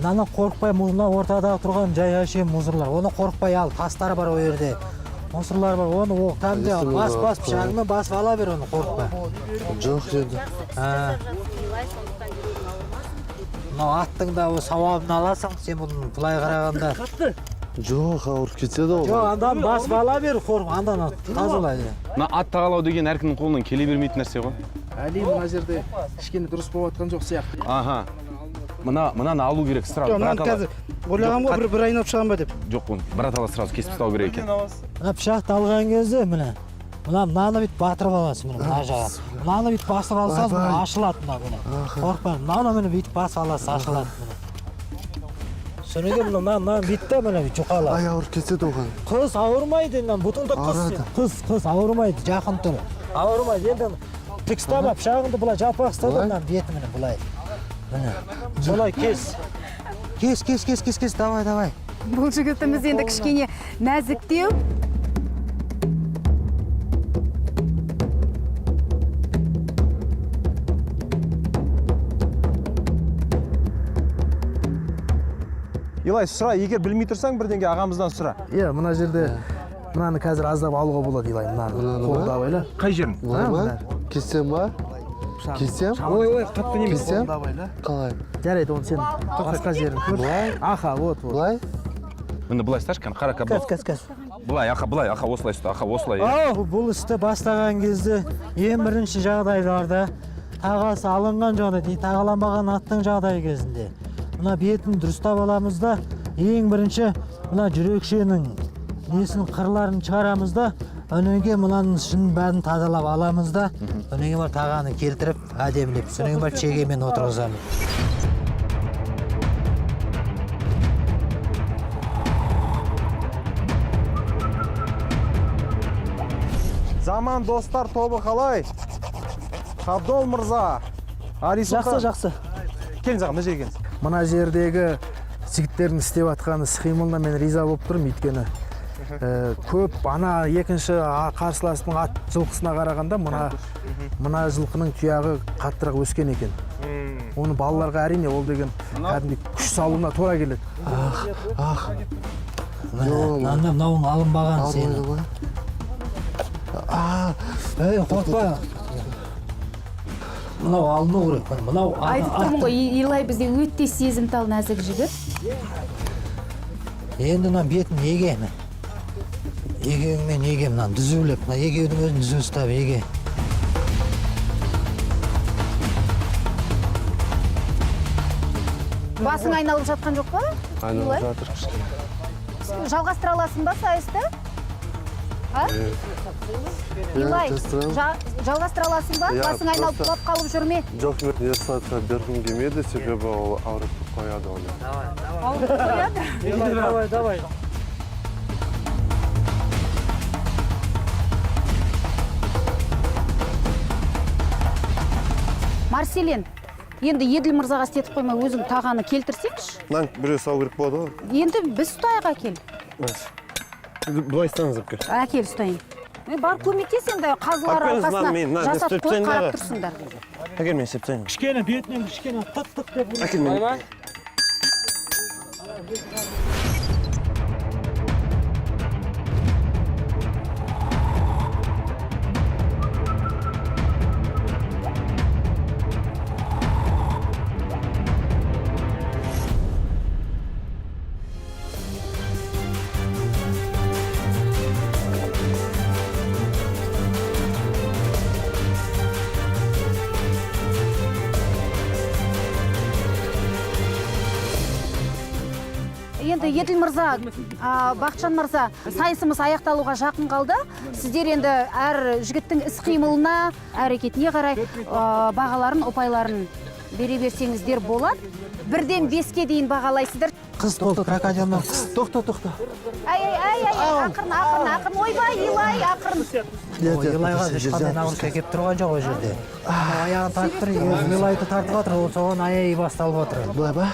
[SPEAKER 16] Ананы қорықпай мына ортадағы тұрған жай әшем музырлар. Оны қорықпай ал, тастар бар о жерде. Музырлар бар, оны оқтамды бас пышағымен басып ала бер оны қорықпай.
[SPEAKER 15] Жоқ еді.
[SPEAKER 16] Мынау аттың да сауабын аласың, сен бұның бұлай қарағанда.
[SPEAKER 15] Жоқ, ауыр кетеді ол.
[SPEAKER 16] Жоқ, андан басып ала бер қорық, андан тазалайды.
[SPEAKER 5] Мына ат тағалау деген әркімнің қолынан келе бермейтін нәрсе ғой.
[SPEAKER 13] Әли мына жерде кішкене дұрыс болып жатқан жоқ сияқты.
[SPEAKER 5] Аха. Мынаны алу керек сразу.
[SPEAKER 13] Мынаны қазір ойлағам ғой бір айнап шығам ба деп.
[SPEAKER 5] Жоқ, оны біратала сразу кесіп тастау керек екен.
[SPEAKER 16] Мына пышақты алған кезде міне. Мынаны бүйтіп батырып аласың мына жаға. Мынаны бүйтіп басып алсаң, ашылады мына. Қорықпа, мынаны бүйтіп басып аласың, ашылады мына. Сөреге мына бүйтті мына жұқалап.
[SPEAKER 15] Ай ауыр кетеді оған.
[SPEAKER 16] Қыз ауырмайды, бұтыңды қыз ауырмайды, жақын тұр. Ауырмайды, енді тік ұстама, пышағыңды бұлай жалпақ ұстады, мына беті міне бұлай. Солай кес. Кес, давай.
[SPEAKER 3] Бұл жігітіміз енді кішкене нәзіктеу.
[SPEAKER 2] Илай, сұра, егер білмей тұрсаң, бірденге ағамыздан сұра.
[SPEAKER 13] Иә, мына жерде мынаны қазір аздап алуға болады, Илай, мынаны қолда абайла.
[SPEAKER 2] Қай жерін?
[SPEAKER 15] Кессем ба? Кессем?
[SPEAKER 2] Ой, қатты немес.
[SPEAKER 15] Кессем? Қалай?
[SPEAKER 13] Жарайды, оны сен басқа жерін көр. Аха, вот.
[SPEAKER 15] Былай?
[SPEAKER 5] Міне былай ұсташы, қара кабдол.
[SPEAKER 16] Кәс.
[SPEAKER 5] Былай, аха, осылай ұста, осылай.
[SPEAKER 16] Бұл істі бастаған кезде ең бірінші жағдайларда тағасы алынған жағдайда, тағаланбаған аттың жағдайы кезінде. Мына бетін дұрыстап аламыз да, ең бірінші мына жүрекшенің несінің қырларын шығарамыз да, өнеге мынаның шынын бәрін тазалап аламыз да, өнеге бар тағаны келтіріп, әдемілеп, өнеге бар шегемен отырғызамыз.
[SPEAKER 2] Заман достар тобы қалай? Қабдол мырза.
[SPEAKER 13] Жақсы.
[SPEAKER 2] Келіңіз аға, мына жерге келіңіз.
[SPEAKER 13] Мына жердегі жігіттердің істеп атқаны іс-қимылына мен риза болып тұрмын, өйткені көп ана екінші қарсыластың ат жылқысына қарағанда мына жылқының тұяғы қаттырақ өскен екен. Оны балаларға әрине ол деген кәдімгі күш салуына тура келеді.
[SPEAKER 16] Мынауың алынбаған сені. Қорқпа. Мынау алыну керек.
[SPEAKER 3] Айтып тұрмын ғой, Илай бізде өте сезімтал нәзік жігіт.
[SPEAKER 16] Енді мына бетін еге. Егеуіңмен еге, мынаны дүзулеп, мына егеудің өзін дүзу ұстап еге.
[SPEAKER 3] Басың айналып жатқан жоқ па?
[SPEAKER 15] Айналып жатыр кішкене.
[SPEAKER 3] Жалғастыра аласың ба сайысты? Илай, жалғастыра аласың ба? Басың айналып құлап қалып жүрме?
[SPEAKER 15] Жоқ, мен ешқайсыға бергім келмеді, себебі ол ауырып қояды оны.
[SPEAKER 3] Ауырып қояды?
[SPEAKER 16] Давай.
[SPEAKER 3] Марселин, Енді Еділ мырзаға істетіп қоймай өзің тағаны келтірсеңші.
[SPEAKER 15] Мынаны біреу салу керек болады ғой.
[SPEAKER 3] Енді біз ұстайық әкел.
[SPEAKER 15] Былай ұстаңыз әпке.
[SPEAKER 3] Әкел ұстайын. Бар көмектес енді қазылар алқасына жасап қой, қарап тұрсыңдар.
[SPEAKER 15] Әкел мен септайын.
[SPEAKER 14] Кішкене бетінен кішкене тық деп.
[SPEAKER 15] Әкел мен.
[SPEAKER 3] Енді Еділ мырза, Бақытжан мырза, сайысымыз аяқталуға жақын қалды. Сіздер енді әр жігіттің іс-қимылына, әрекетіне қарай бағаларын, ұпайларын бере берсеңіздер болады. 1-ден 5-ке дейін бағалайсыздар.
[SPEAKER 16] Қыз толды, крокодилмен.
[SPEAKER 13] Тоқта.
[SPEAKER 3] Ақырын, ойбай, илай, ақырын.
[SPEAKER 16] Илайға ешқандай нағырысқа кеп тұрған жоқ ол жерде. Аяғын тартып тұр, илайды тартып отыр, ол соған аяғы басталып отыр.
[SPEAKER 13] Былай ба?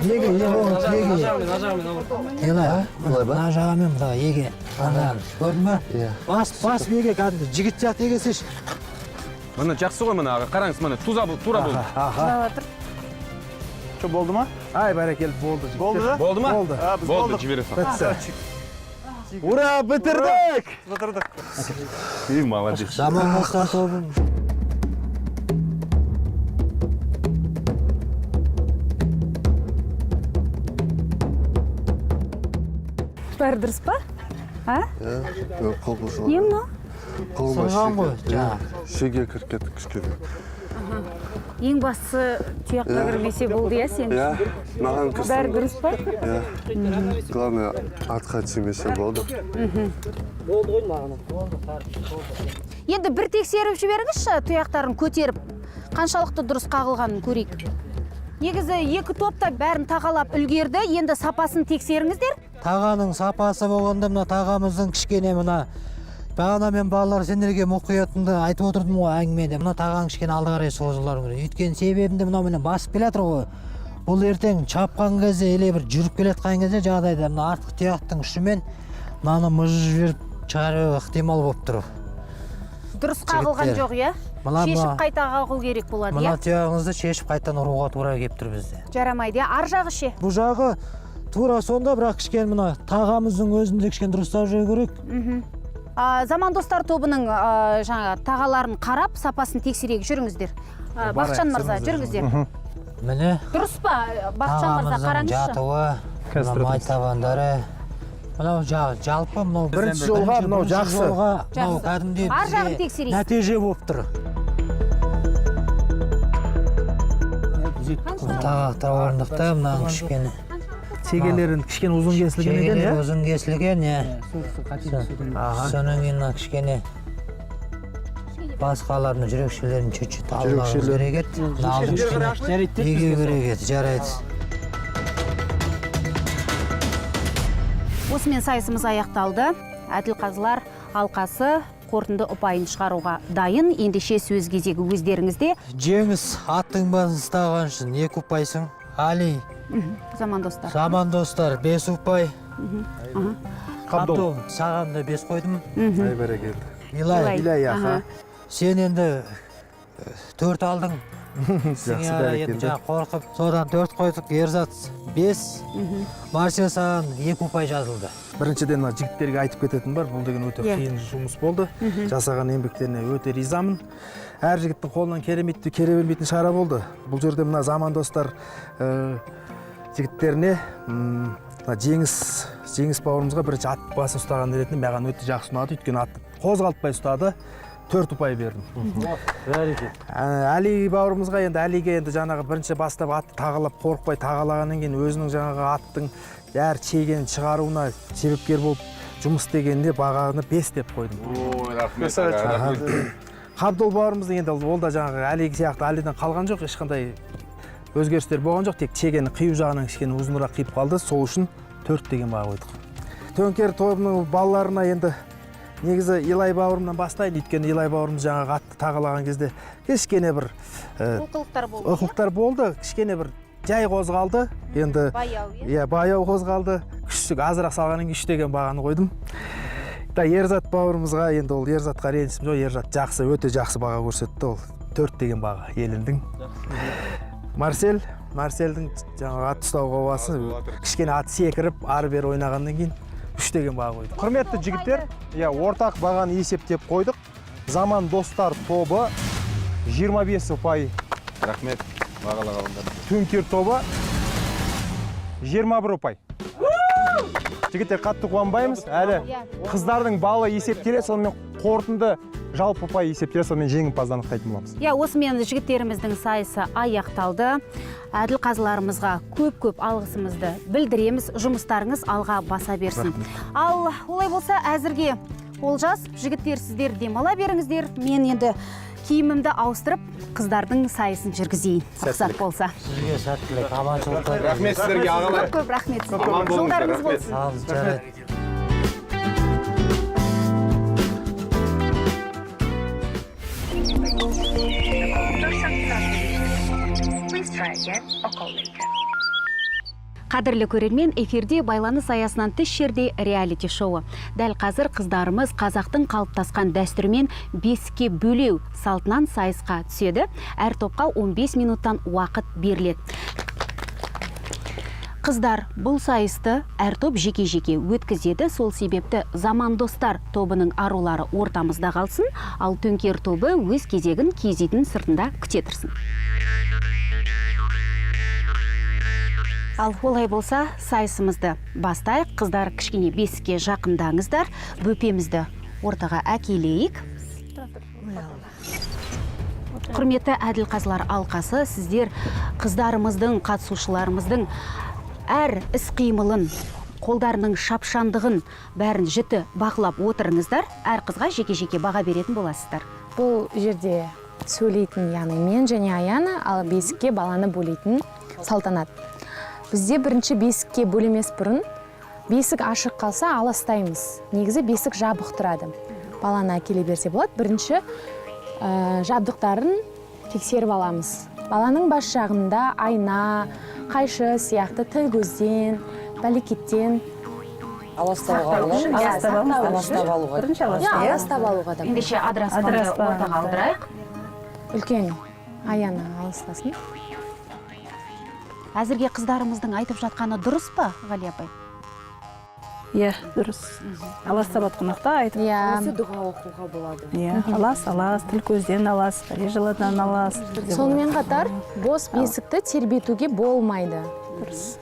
[SPEAKER 16] Еге. Илай, мына жағамен бұда еге. Көрдің ба? Бас беге кәдімгі жігіт сияқты егесеш.
[SPEAKER 5] Мына жақсы ғой мына, қараңыз мына тура болды.
[SPEAKER 13] Что, болды ма? Ай, бәрекелді, болды.
[SPEAKER 15] Болды да?
[SPEAKER 5] Болды ма?
[SPEAKER 13] Болды.
[SPEAKER 5] Болды, жібере сал.
[SPEAKER 13] Ура, бітірдік!
[SPEAKER 5] Молодец.
[SPEAKER 16] Заман достар тобын.
[SPEAKER 3] Бәрі дұрыс па?
[SPEAKER 15] Қол қосылған.
[SPEAKER 3] Не мына?
[SPEAKER 16] Сырған ғой,
[SPEAKER 15] Шеге кіріп кеттік кішкене.
[SPEAKER 3] Ең бастысы тұяққа кірмесе болды я сен?
[SPEAKER 15] Маған кірсін.
[SPEAKER 3] Бәрі дұрыс па?
[SPEAKER 15] Главное, атқа тимесе болды.
[SPEAKER 16] Болды ғой маған.
[SPEAKER 3] Енді бір тексеріп жіберіңізші, тұяқтарын көтеріп, қаншалықты дұрыс қағылғанын көрейік. Негізі екі топта бәрін тағалап үлгерді, енді сапасын тексеріңіздер.
[SPEAKER 16] Тағаның сапасы болғанда мына тағамыздың кішкене мына бағана мен балалар сендерге мұқиятынды айтып отырдым ғой әңгімеде. Мына тағаң кішкене алды қарай созылар керек. Өйткені себебінде мынау міне басып келе жатыр ғой. Бұл ертең чапқан кезде, еле бір жүріп келе жатқан кезде жағдайда мына артқы тұяқтың ұшымен мынаны мыжып жіберіп шығару ықтимал болып тұр.
[SPEAKER 3] Дұрыс қағылған жоқ, иә? Шешіп қайта қағыл керек болады, иә?
[SPEAKER 16] Мына тұяғыңызды шешіп қайтадан ұруға тура келіп тұр бізде.
[SPEAKER 3] Жарамайды, ар жағы ше?
[SPEAKER 16] Бұл жағы тура сонда, бірақ кішкене мына тағамыздың өзінде кішкене дұрыстап жүру керек.
[SPEAKER 3] Заман достар тобының тағаларын қарап, сапасын тексерейік, жүріңіздер. Бақытжан мырза, жүріңіздер.
[SPEAKER 16] Міне.
[SPEAKER 3] Дұрыс па, Бақытжан мырза, қараңызшы.
[SPEAKER 16] Жатуы, мына май табандары. Мынау жалпы, мынау
[SPEAKER 13] бірінші жолға, мынау жақсы.
[SPEAKER 16] Мынау кәдімде
[SPEAKER 3] ар жағын тексерейік.
[SPEAKER 16] нәтиже болып тұр. Тағақтар орындықта, мынау кішкене.
[SPEAKER 13] Шегелерін кішкене ұзын кесілген екен,
[SPEAKER 16] Шегелер ұзын кесілген, Соның кейін кішкене басқалардың жүрекшелерін чуть-чуть алғанымыз керек еді. Алдым кішкене еге керек еді, жарайды.
[SPEAKER 3] Осымен сайысымыз аяқталды. Әділ қазылар алқасы қорытынды ұпайын шығаруға дайын. Ендеше сөз кезегі өздеріңізде.
[SPEAKER 16] Жеңіс, аттың басын ұстаған үшін 2 ұпайсың. Али.
[SPEAKER 3] Заман достар.
[SPEAKER 16] Заман достар 5 ұпай. Қабдол, саған да 5 қойдым.
[SPEAKER 13] Ай бәрекелді.
[SPEAKER 16] Илай, сен енді 4 алдың.
[SPEAKER 13] Жақсы бәрекелді.
[SPEAKER 16] Қорқып, содан 4 қойдық, Ерзат 5. Марсия саған 2 ұпай жазылды.
[SPEAKER 13] Біріншіден жігіттерге айтып кететін бар, бұл деген өте қиын жұмыс болды. Жасаған еңбектеріне өте ризамын. Әр жігіттің қолынан кере бермейтін шара болды. Бұл жерде мына заман достар жігіттеріне жеңіс бауырымызға бірінші ат басы ұстаған ретінде маған өте жақсы ұнады. Өйткені атты қозғалтпай ұстады. 4 ұпай бердім. Әли бауырымызға Әлиге жаңағы бірінші бастап атты тағалап қорықпай тағалағаннан кейін өзінің жаңағы аттың әр чегенін шығаруына себепкер болып жұмыс істегенде бағаны 5 деп қойдым. Қабдол бауырымыздың ол да жаңағы Әли сияқты Әлиден қалған жоқ, ешқандай өзгерістер болған жоқ, тек чегені қию жағынан кішкене ұзынырақ қиып қалды, сол үшін 4 деген баға қойдық. Төнкер тобының балаларына негізі Илай бауырымнан бастайын, өйткені Илай бауырымыз жаңағы атты тағалаған кезде кішкене бір олқылықтар болды, кішкене бір жай қозғалды, енді баяу қозғалды, күштік азырақ салғаннан кейін 3 деген бағаны қойдым. Ерзат бауырымызға, енді ол Ерзатқа ренжісім жоқ, Ерзат жақсы, өте жақсы баға көрсетті, ол 4 деген баға еліндің. Марселдің жаңағы ат ұстауға басы, кішкене ат секіріп, ары-бері ойнағаннан кейін 3 деген баға қойдық.
[SPEAKER 2] Құрметті жігіттер, ортақ бағаны есептеп қойдық. Заман достар тобы 25 ұпай.
[SPEAKER 12] Рахмет, бағалағандар.
[SPEAKER 2] Төңкер тобы 21 ұпай. Жігіттер, қатты қуанбаймыз. Әлі қыздардың балы есептеле, сонымен қорытынды жалпы ұпай есептеле, сонымен жеңімпазды анықтайтын боламыз.
[SPEAKER 3] Осымен жігіттеріміздің сайысы аяқталды. Әділ қазыларымызға көп алғысымызды білдіреміз. Жұмыстарыңыз алға баса берсін. Ал олай болса, әзірге Олжас, жігіттер сіздер демала беріңіздер. Мен енді киімімді ауыстырып, қыздардың сайысын жүргізейін. Рұқсат болса.
[SPEAKER 16] Сізге сәттілік, аманшылық.
[SPEAKER 12] Рахмет сіздерге ағалар.
[SPEAKER 3] Көп рахмет сіздерге. Жолдарыңыз болсын.
[SPEAKER 16] Сау болыңыз, жарайды.
[SPEAKER 3] Қадірлі көрермен, эфирде байланыс аясынан тыс жерде реалити шоуы. Дәл қазір қыздарымыз қазақтың қалыптасқан дәстүрімен бесікке бөлеу салтынан сайысқа түседі. Әр топқа 15 минуттан уақыт беріледі. Қыздар, бұл сайысты әр топ жеке-жеке өткізеді. Сол себепті Заман достар тобының арулары ортамызда қалсын, ал Төңкер тобы өз кезегін кезетін сыртында күтетірсін. Ал олай болса, сайысымызды бастайық. Қыздар, кішкене бесікке жақындаңыздар. Бөпемізді ортаға әкелейік. Құрметті әділ қазылар алқасы, сіздер қыздарымыздың, қатысушыларымыздың әр іс-қимылын, қолдарының шапшандығын бәрін жіті бақылап отырыңыздар. Әр қызға жеке-жеке баға беретін боласыздар.
[SPEAKER 8] Бұл жерде сөйлейтін, яғни мен және Аяна, ал бесікке баланы бөлейтін Салтанат. Бізде бірінші бесікке бөлемес бұрын, бесік ашық қалса аластаймыз. Негізі бесік жабық тұрады. Баланы әкеле берсе болады. Бірінші жабдықтарын тексеріп аламыз. Баланың бас жағында айна, қайшы сияқты тіл көзден, бәлекеттен
[SPEAKER 4] аластап алуға да.
[SPEAKER 3] Ендеше адыраспанды ортаға алдырайық.
[SPEAKER 8] Үлкен Аяна алыстасын.
[SPEAKER 3] Әзірге қыздарымыздың айтып жатқаны дұрыс па, Ғали апай?
[SPEAKER 18] Дұрыс. Аластап атқанақта айтып.
[SPEAKER 4] Осы дұға оқуға болады.
[SPEAKER 18] Алас, тіл көзден алас, режаладан алас.
[SPEAKER 8] Сонымен қатар, бос бесікті тербетуге болмайды.
[SPEAKER 18] Дұрыс.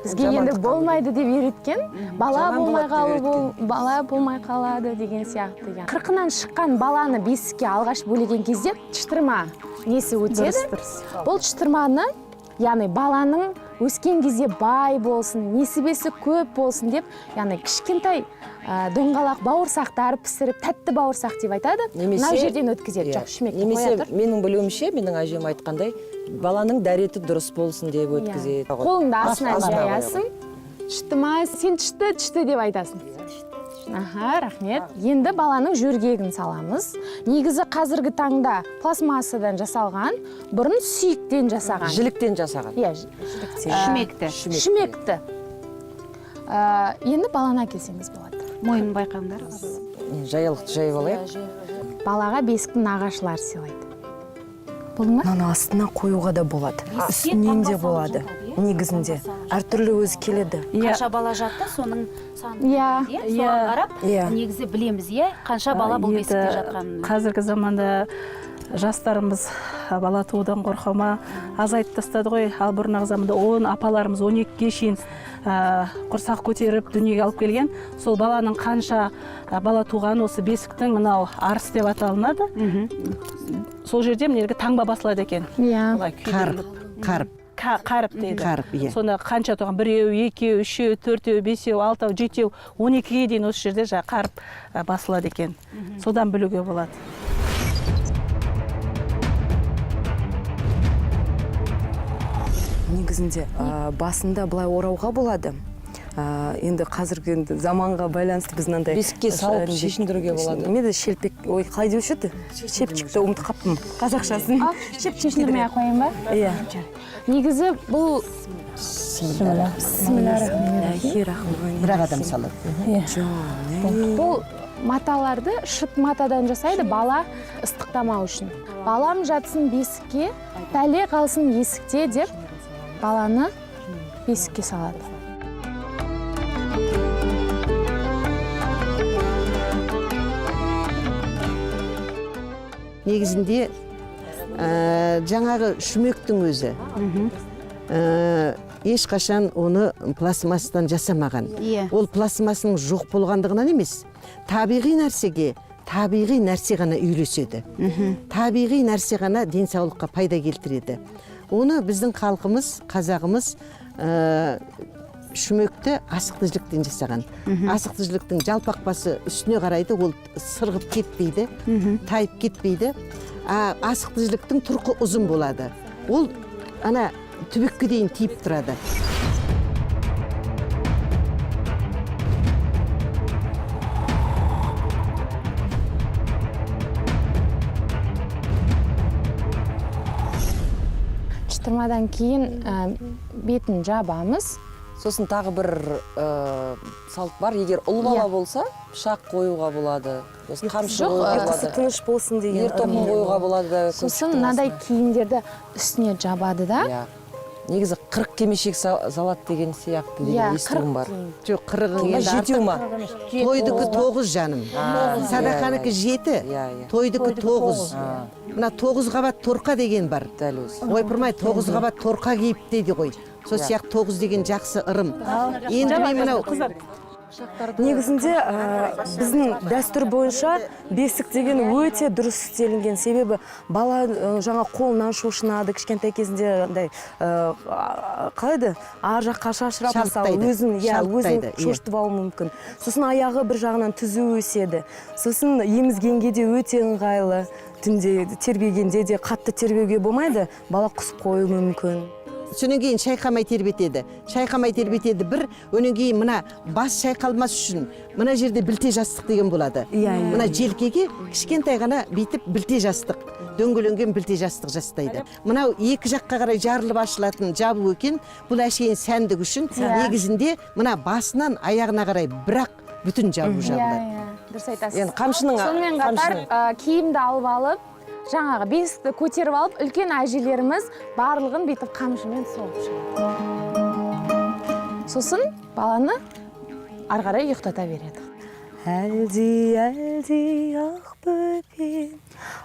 [SPEAKER 8] Бізге енді болмайды деп үйреткен, бала болмай қалады деген сияқты. Қырқынан шыққан баланы бесікке алғаш бөлеген кезде шытырма несі өтеді. Бұл шытырманы, яғни баланың өскен кезде бай болсын, несібесі көп болсын деп, яғни кішкентай доңғалақ бауырсақтар пісіріп, тәтті бауырсақ деп айтады. Мынау жерден өткізеді. Жоқ, шүмекті қоятыр.
[SPEAKER 4] Менің білуімше, менің әжем айтқандай, баланың дәреті дұрыс болсын деп өткізеді.
[SPEAKER 8] Қолыңды астына жаясың, шыттыма, сен түшті деп айтасың. Рахмет. Енді баланың жөргегін саламыз. Негізі қазіргі таңда пластмассадан жасалған, бұрын сүйіктен жасаған.
[SPEAKER 4] Жіліктен жасаған.
[SPEAKER 8] Шүмекті. Енді баланы әкелсеңіз болады.
[SPEAKER 3] Мойнын байқаңдар.
[SPEAKER 4] Жайылықты жайып алайық.
[SPEAKER 8] Балаға бесіктің нағашылар сыйлайды. Бұл ма?
[SPEAKER 4] Мына астына қоюға да болады. Үстінен де болады. Негізінде. Әртүрлі өзі келеді.
[SPEAKER 3] Қанша бала жатты, соның санын соған қарап, негізі білеміз, қанша бала бұл бесікте жатқанын.
[SPEAKER 18] Қазіргі заманда жастарымыз бала туудан қорқама азайтып тастады ғой. Ал бұрынғы заманда апаларымыз 12-ге шейін құрсақ көтеріп дүниеге алып келген. Сол баланың қанша бала туған осы бесіктің мынау арыс деп аталынады. Сол жерде мінерге таңба басылады екен. Қарып дейді. Сонда қанша туған, біреу, екеу, үшеу, төртеу, бесеу, алтау, жетеу, 12-ге дейін осы жерде қарып басылады екен. Содан білуге болады.
[SPEAKER 4] Негізінде басында былай орауға болады.
[SPEAKER 10] енді қазіргі заманға байланысты біз мынандай
[SPEAKER 4] бесікке салып шешіндіруге болады.
[SPEAKER 10] Мен де шелпек, ой, қалай деуші еді? Шепчікті ұмытып қалыппын қазақшасын.
[SPEAKER 8] шешіндірмей ақ қояйын ба?
[SPEAKER 10] Иә.
[SPEAKER 8] Негізі бұл
[SPEAKER 4] Бір адам салады.
[SPEAKER 8] бұл маталарды шыт матадан жасайды бала ыстықтамау үшін. Балам жатсын бесікке, пәле қалсын есікте деп баланы бесікке салады.
[SPEAKER 4] Негізінде жаңағы шүмектің өзі ешқашан оны пластмастан жасамаған. Ол пластмасының жоқ болғандығынан емес, табиғи нәрсеге табиғи нәрсе ғана үйлеседі. Табиғи нәрсе ғана денсаулыққа пайда келтіреді. Оны біздің халқымыз, қазағымыз шүмекті асықты жіліктен жасаған. Асықты жіліктің жалпақпасы үстіне қарайды, ол сырғып кетпейді, тайып кетпейді. Асықты жіліктің тұрқы ұзын болады. Ол ана түбекке дейін тиіп тұрады. Шытырмадан кейін бетін жабамыз. Сосын тағы бір салт бар, егер ұл бала болса, пышақ қоюға болады. Қамшы қоюға болады.
[SPEAKER 10] Тыныш болсын деген.
[SPEAKER 4] Ертоқым қоюға болады.
[SPEAKER 8] Сосын мынадай киімдерді үстіне жабады да.
[SPEAKER 4] Негізі 40 кемешек салат деген сияқты деген естігім бар. Жоқ, 40-ға жетеу ма? Тойдыкі 9 жаным. Садақаныкі 7, тойдыкі 9. Мына 9 қабат торқа деген бар. Ойпырмай 9 қабат торқа кейіп дейді ғой. Сол сияқты 9 деген жақсы ырым. Енді мен мынау
[SPEAKER 10] негізінде біздің дәстүр бойынша бесік деген өте дұрыс істелінген. Себебі бала жаңа қолынан шошынады, кішкентай кезінде андай қалайды, ар жаққа шашырап мысалы өзін шошытып алуы мүмкін. Сосын аяғы бір жағынан түзу өседі. Сосын емізгенге де өте ыңғайлы. Түнде тербегенде де қатты тербеуге болмайды, бала құсып қою мүмкін.
[SPEAKER 4] Сонан кейін шайқамай тербетеді. Шайқамай тербетеді бір, өнен кейін мына бас шайқалмас үшін мына жерде білте жастық деген болады. Мына желкеге кішкентай ғана бейтіп білте жастық, дөңгеленген білте жастық жастайды. Мынау екі жаққа қарай жарылып ашылатын жабу екен, бұл әшейін сәндік үшін негізінде мына басынан аяғына қарай бірақ бүтін жабу жабылады.
[SPEAKER 8] Дұрыс айтасыз. Сонымен қатар киімді алып алып, жаңағы бесікті көтеріп алып, үлкен әжелеріміз барлығын бүйтіп қамшымен соғып шығады. Сосын баланы ары қарай ұйықтата береді.
[SPEAKER 10] Әлди ақ бөпем,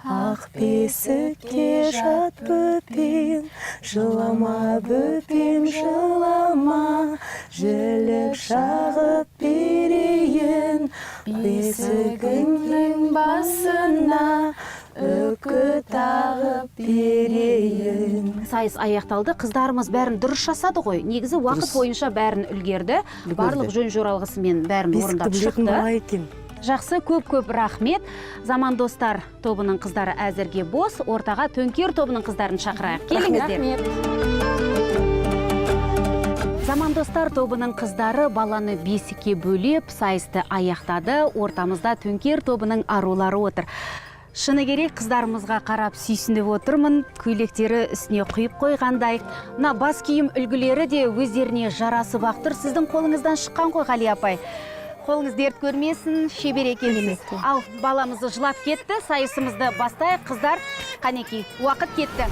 [SPEAKER 10] ақ бесікке жат бөпем, жылама бөпем, жылама, жілік шағып берейін, бесігіңнің басына үкі тағып берейін.
[SPEAKER 3] Сайыс аяқталды, қыздарымыз бәрін дұрыс жасады ғой. Негізі уақыт бойынша бәрін үлгерді. Барлық жөн жоралғысымен бәрін орындап шықты. Жақсы, көп рахмет. Заман достар тобының қыздары әзірге бос, ортаға Төңкер тобының қыздарын шақырайық. Келіңіздер. Заман достар тобының қыздары баланы бесікке бөлеп, сайысты аяқтады. Ортамызда Төңкер тобының арулары отыр. Шыны керек, қыздарымызға қарап сүйсініп отырмын. Көйлектері үстіне құйып қойғандай. Мына бас киім үлгілері де өздеріне жарасып ақтыр. Сіздің қолыңыздан шыққан ғой, Ғали апай. Қолыңыз дерт көрмесін, шебер екенсіз. Ал баламызды жылап кетті, сайысымызды бастайық. Қыздар, қанеки, уақыт кетті.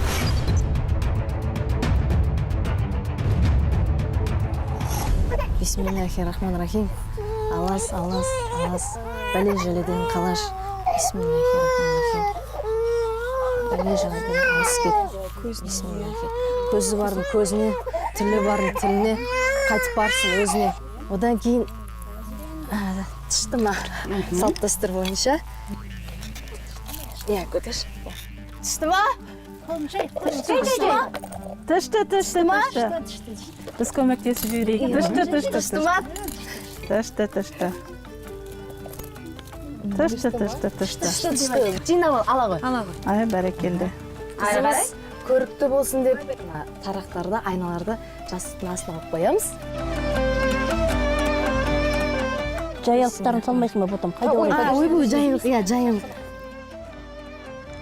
[SPEAKER 4] Бисмиллахиррахманиррахим. Алас, бәле жәледен қалаш. Бисмиллахиррахманиррахим. Бәле жәледен алыс кет. Бисмиллахиррахманиррахим. Көзі бардың көзіне, тілі бардың тіліне, қайтып барсын өзіне. Одан кейін түшті ма? Салт дәстүр бойынша. Көтеш. Түшті ма?
[SPEAKER 18] Түшті ма? Біз көмектесіп жіберейік. Түшті ма? Түшті.
[SPEAKER 4] Жинап ала ғой.
[SPEAKER 18] Ай, бәрекелді.
[SPEAKER 4] Біз көрікті болсын деп тарақтарды, айналарды жастықтың астына қойып қоямыз.
[SPEAKER 18] жаялықтарын салмайсың ба потом қайда
[SPEAKER 8] ойбой жайылық, иә жайылық.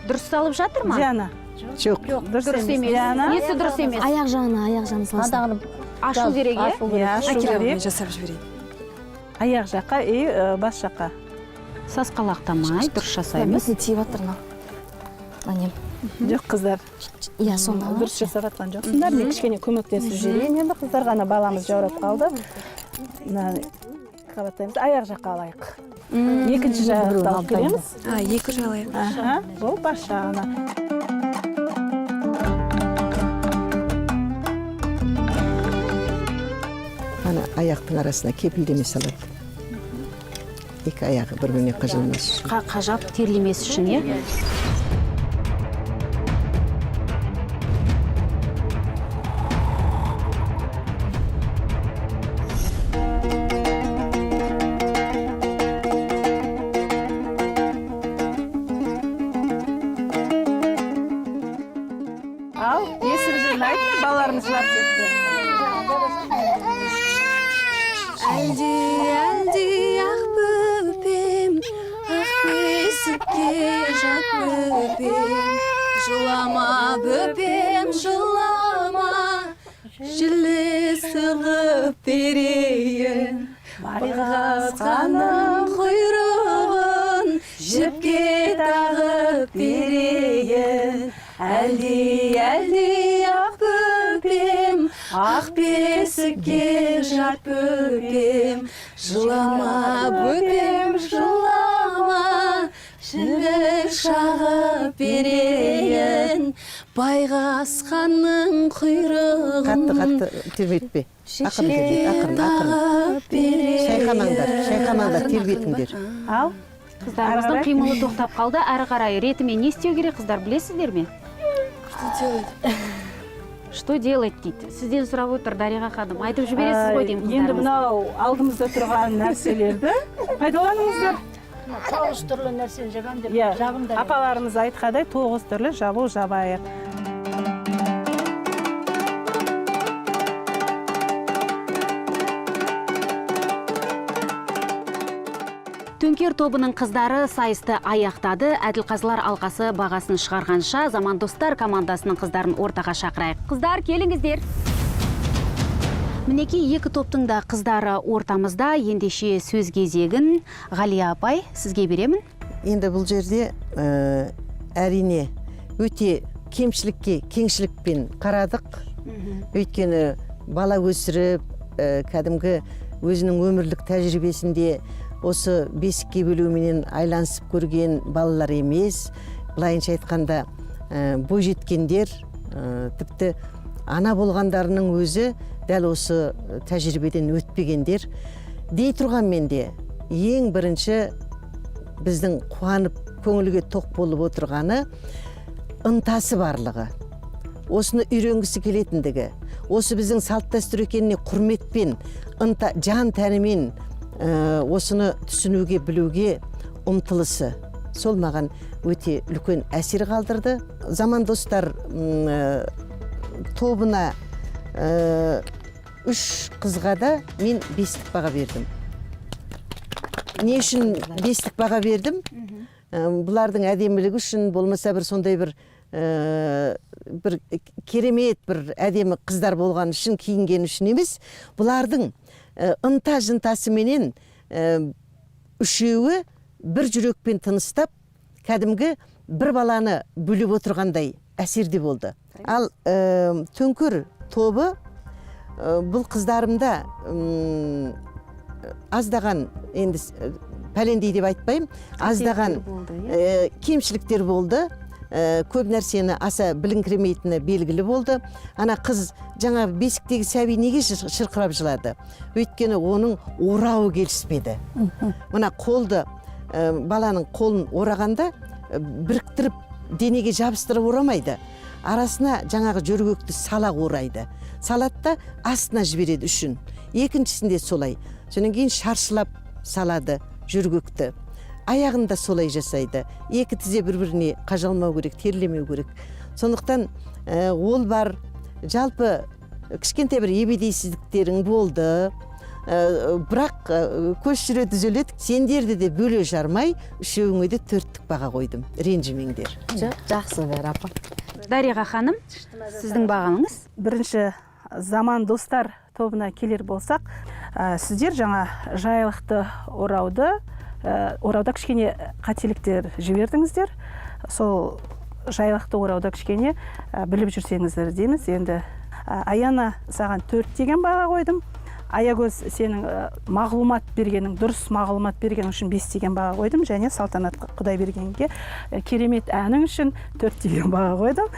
[SPEAKER 3] Дұрыс салып жатыр ма?
[SPEAKER 18] Диана.
[SPEAKER 8] Жоқ.
[SPEAKER 18] Дұрыс емес. Диана.
[SPEAKER 3] Несі дұрыс емес?
[SPEAKER 8] Аяқ жағына салсын.
[SPEAKER 3] Ашу керек, е?
[SPEAKER 18] Ашу керек.
[SPEAKER 9] жасап жіберейін.
[SPEAKER 18] Аяқ жаққа и бас жаққа.
[SPEAKER 3] Сасқалақтамай, дұрыс жасаймыз.
[SPEAKER 8] Бізге тиіп жатыр мынау. Анем.
[SPEAKER 18] Жоқ, қыздар.
[SPEAKER 8] Иә, сонда.
[SPEAKER 18] Дұрыс жасап жатқан жоқсыңдар. Мен кішкене көмектесіп жіберейін. Енді қыздар ғана баламыз жаурап қалды. Қабаттаймыз. Аяқ жаққа алайық. Екінші жағақты алып келеміз.
[SPEAKER 9] Екі жағалайық.
[SPEAKER 18] Бұл бас жағына.
[SPEAKER 19] Ана аяқтың арасына кепілдеме салады. Екі аяғы бір-біріне қажалмас.
[SPEAKER 3] Қажап терлемес үшін, е?
[SPEAKER 18] Ал, есіп жүрін айтты, балаларымыз жылап кетті.
[SPEAKER 20] Әлде ақ бөпем, ақ бесікке жат бөпем, жылама бөпем, жылама, жілі сығып берейін. Байғасқаның құйрығын жіпке тағып берейін. Әлде ақ бөпем, ақ бесікке жат бөпем, жылама бөпем, жылама, жілік шағып берейін. Байғасқаның құйрығын
[SPEAKER 19] Қатты тербетпе. Ақырын тербет, ақырын. Шайқамаңдар, тербетіңдер.
[SPEAKER 3] Ал, қыздарымыздың қимылы тоқтап қалды. Әрі қарай ретімен не істеу керек, қыздар, білесіздер ме? Что делать дейді. Сізден сұрап отыр Дариға ханым. Айтып жібересіз ғой деймін қыздарымыз.
[SPEAKER 18] Енді мынау алдымызда тұрған нәрселерді пайдаланыңыздар.
[SPEAKER 21] 9 түрлі нәрсені жабамын деп жағымда.
[SPEAKER 18] Апаларымыз айтқандай 9 түрлі жабу жабайық.
[SPEAKER 3] Төңкер тобының қыздары сайысты аяқтады. Әділқазылар алқасы бағасын шығарғанша Заман достар командасының қыздарын ортаға шақырайық. Қыздар, келіңіздер. Мінекей екі топтың да қыздары ортамызда. Ендеше сөз кезегін Ғалия апай сізге беремін.
[SPEAKER 19] Енді бұл жерде әрине өте кемшілікке кеңшілікпен қарадық. Өйткені бала өсіріп, кәдімгі өзінің өмірлік тәжірибесінде осы бесікке бөлуменен айланысып көрген балалар емес. Былайынша айтқанда бойжеткендер, тіпті ана болғандарының өзі дәл осы тәжірибеден өтпегендер. Дей тұрғанмен де ең бірінші біздің қуанып көңілге тоқ болып отырғаны ынтасы барлығы. Осыны үйренгісі келетіндігі, осы біздің салт дәстүр екеніне құрметпен, жан тәнімен осыны түсінуге, білуге ұмтылысы. Сол маған өте үлкен әсер қалдырды. Заман достар тобына 3 қызға да мен 5-тік баға бердім. Не үшін 5-тік баға бердім? Бұлардың әдемілігі үшін, болмаса бір сондай бір керемет, бір әдемі қыздар болған үшін, киінген үшін емес. Бұлардың ынта-жынтасы менен үшеуі бір жүрекпен тыныстап, кәдімгі бір баланы бөліп отырғандай әсерде болды. Ал төңкер тобы бұл қыздарымда аздаған, енді пәлендей деп айтпаймын, аздаған кемшіліктер болды. Көп нәрсені аса біліңкіремейтіні белгілі болды. Ана қыз жаңа бесіктегі сәби неге шырқырап жылады? Өйткені оның орауы келіспеді. Мына қолды, баланың қолын орағанда біріктіріп денеге жабыстырып орамайды. Арасына жаңағы жөргекті сала орайды. Салатта астына жібереді үшін. Екіншісінде солай. Сонан кейін шаршылап салады жөргекті. Аяғында солай жасайды. Екі тізе бір-біріне қажалмау керек, терлемеу керек. Сондықтан ол бар. Жалпы кішкентай бір ебедейсіздіктерің болды. бірақ көз жүре түзеледі. Сендерді де бөле жармай, үшеуіңе де 4-тік баға қойдым. Ренжімеңдер.
[SPEAKER 4] Жақсы бәрі апа.
[SPEAKER 3] Дариға ханым, сіздің бағаңыз?
[SPEAKER 18] Бірінші заман достар тобына келер болсақ, сіздер жаңа жайлықтыорауда кішкене қателіктер жібердіңіздер. Сол жайлықтыорауда кішкене біліп жүрсеңіздер дейміз. Енді Аяна саған 4 деген баға қойдым. Аягөз сенің мағлұмат бергенің, дұрыс мағлұмат бергенің үшін 5 деген баға қойдым. Және Салтанат Құдайбергенге керемет әнің үшін 4 деген баға қойдым.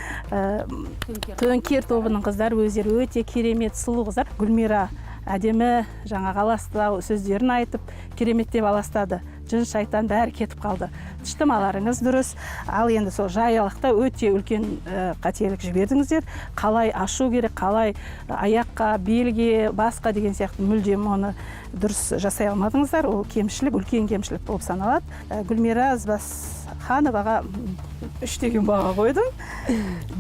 [SPEAKER 18] Төнкер тобының қыздар өздері өте керемет сұлу қыздар. Гүлмира әдемі жаңағы аластау сөздерін айтып, кереметтеп аластады. Жын шайтан бәрі кетіп қалды. Тұштымаларыңыз дұрыс. Ал енді сол жайлықта өте үлкен қателік жібердіңіздер. Қалай ашу керек, қалай аяққа, белге, басқа деген сияқты мүлдем оны дұрыс жасай алмадыңыздар. Ол кемшілік, үлкен кемшілік болып саналады. Гүлмира Ізбасхановаға 3 деген баға қойдым.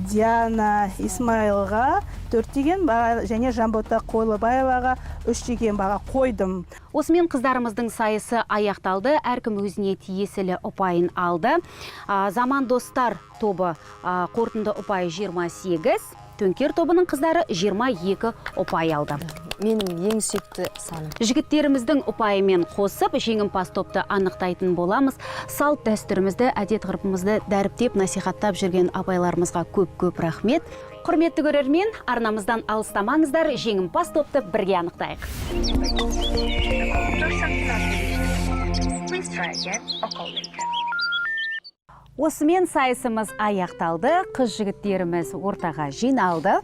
[SPEAKER 18] Диана Исмайлға 4 деген баға және Жанбота Қойлыбаеваға 3 деген баға қойдым.
[SPEAKER 3] Осымен қыздарымыздың сайысы аяқталды. Әркім өзіне тиесілі ұпайын алды. Заман достар тобы қорытынды ұпайы 28, Төнкер тобының қыздары 22 ұпай алды.
[SPEAKER 4] Менің ең сүйікті саным.
[SPEAKER 3] Жігіттеріміздің ұпайымен қосып, жеңімпаз топты анықтайтын боламыз. Салт дәстүрімізді, әдет ғұрпымызды дәріптеп, насихаттап жүрген апайларымызға көп-көп рахмет. Құрметті көрермен, арнамыздан алыстамаңыздар, жеңімпаз топты бірге анықтайық. Осымен сайысымыз аяқталды, қыз жігіттеріміз ортаға жиналды.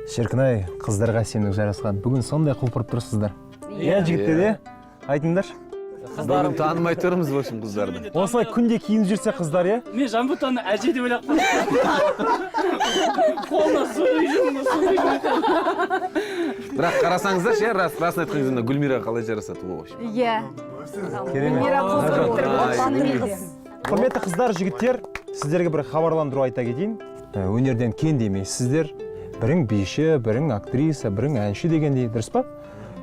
[SPEAKER 2] Шіркінай, қыздарға сенің жарасқан. Бүгін сондай құлпырып тұрсыздар. Иә, жігіттер, де? Айтыңдар.
[SPEAKER 5] Бүгін танымай тұрмыз өшім қыздарды.
[SPEAKER 2] Осылай күнде киініп жүрсе қыздар, е?
[SPEAKER 6] Мен Жанботаны әже деп ойлап қолына суы жүрмін.
[SPEAKER 5] Бірақ қарасаңыздар ше, расын айтқаныңызда Гүлмира қалай жарасады ол өшім.
[SPEAKER 3] Иә. Гүлмира қосылып тұр.
[SPEAKER 2] Құрметті қыздар, жігіттер, сіздерге бір хабарландыру айта кетейін. Өнерден кем демейсіздер. Бірің биші, бірің актриса, бірің әнші дегендей, дұрыс па?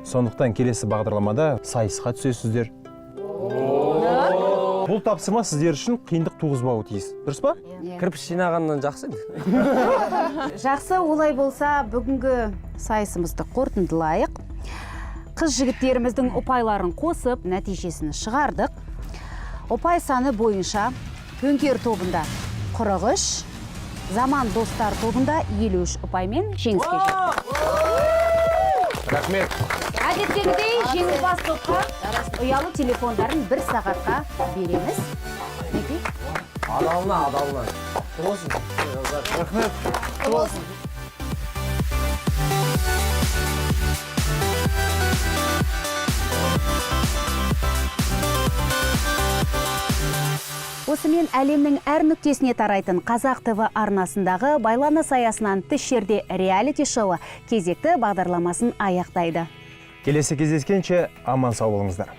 [SPEAKER 2] Сондықтан келесі бағдарламада сайысқа түсесіздер. Бұл тапсырма сіздер үшін қиындық туғызбауы тиіс. Дұрыс па?
[SPEAKER 7] Кірпіш жинағаннан жақсы.
[SPEAKER 3] Жақсы, олай болса, бүгінгі сайысымызды қорытындылайық. Қыз жігіттеріміздің ұпайларын қосып, нәтижесін шығардық. Ұпай саны бойынша Төнкер тобында 43, Заман достар тобында 53 ұпаймен жеңіске жетті.
[SPEAKER 5] Рахмет.
[SPEAKER 3] Әдеттегідей жеңімпаз топқа ұялы телефондарын 1 сағатқа береміз.
[SPEAKER 7] Адалына.
[SPEAKER 2] Рахмет.
[SPEAKER 3] Осымен әлемнің әр нүктесіне тарайтын Қазақ ТВ арнасындағы байланыс аясынан тыс жерде реалити шоуы кезекті бағдарламасын аяқтайды.
[SPEAKER 2] Келесі кездескенше аман сау болыңыздар.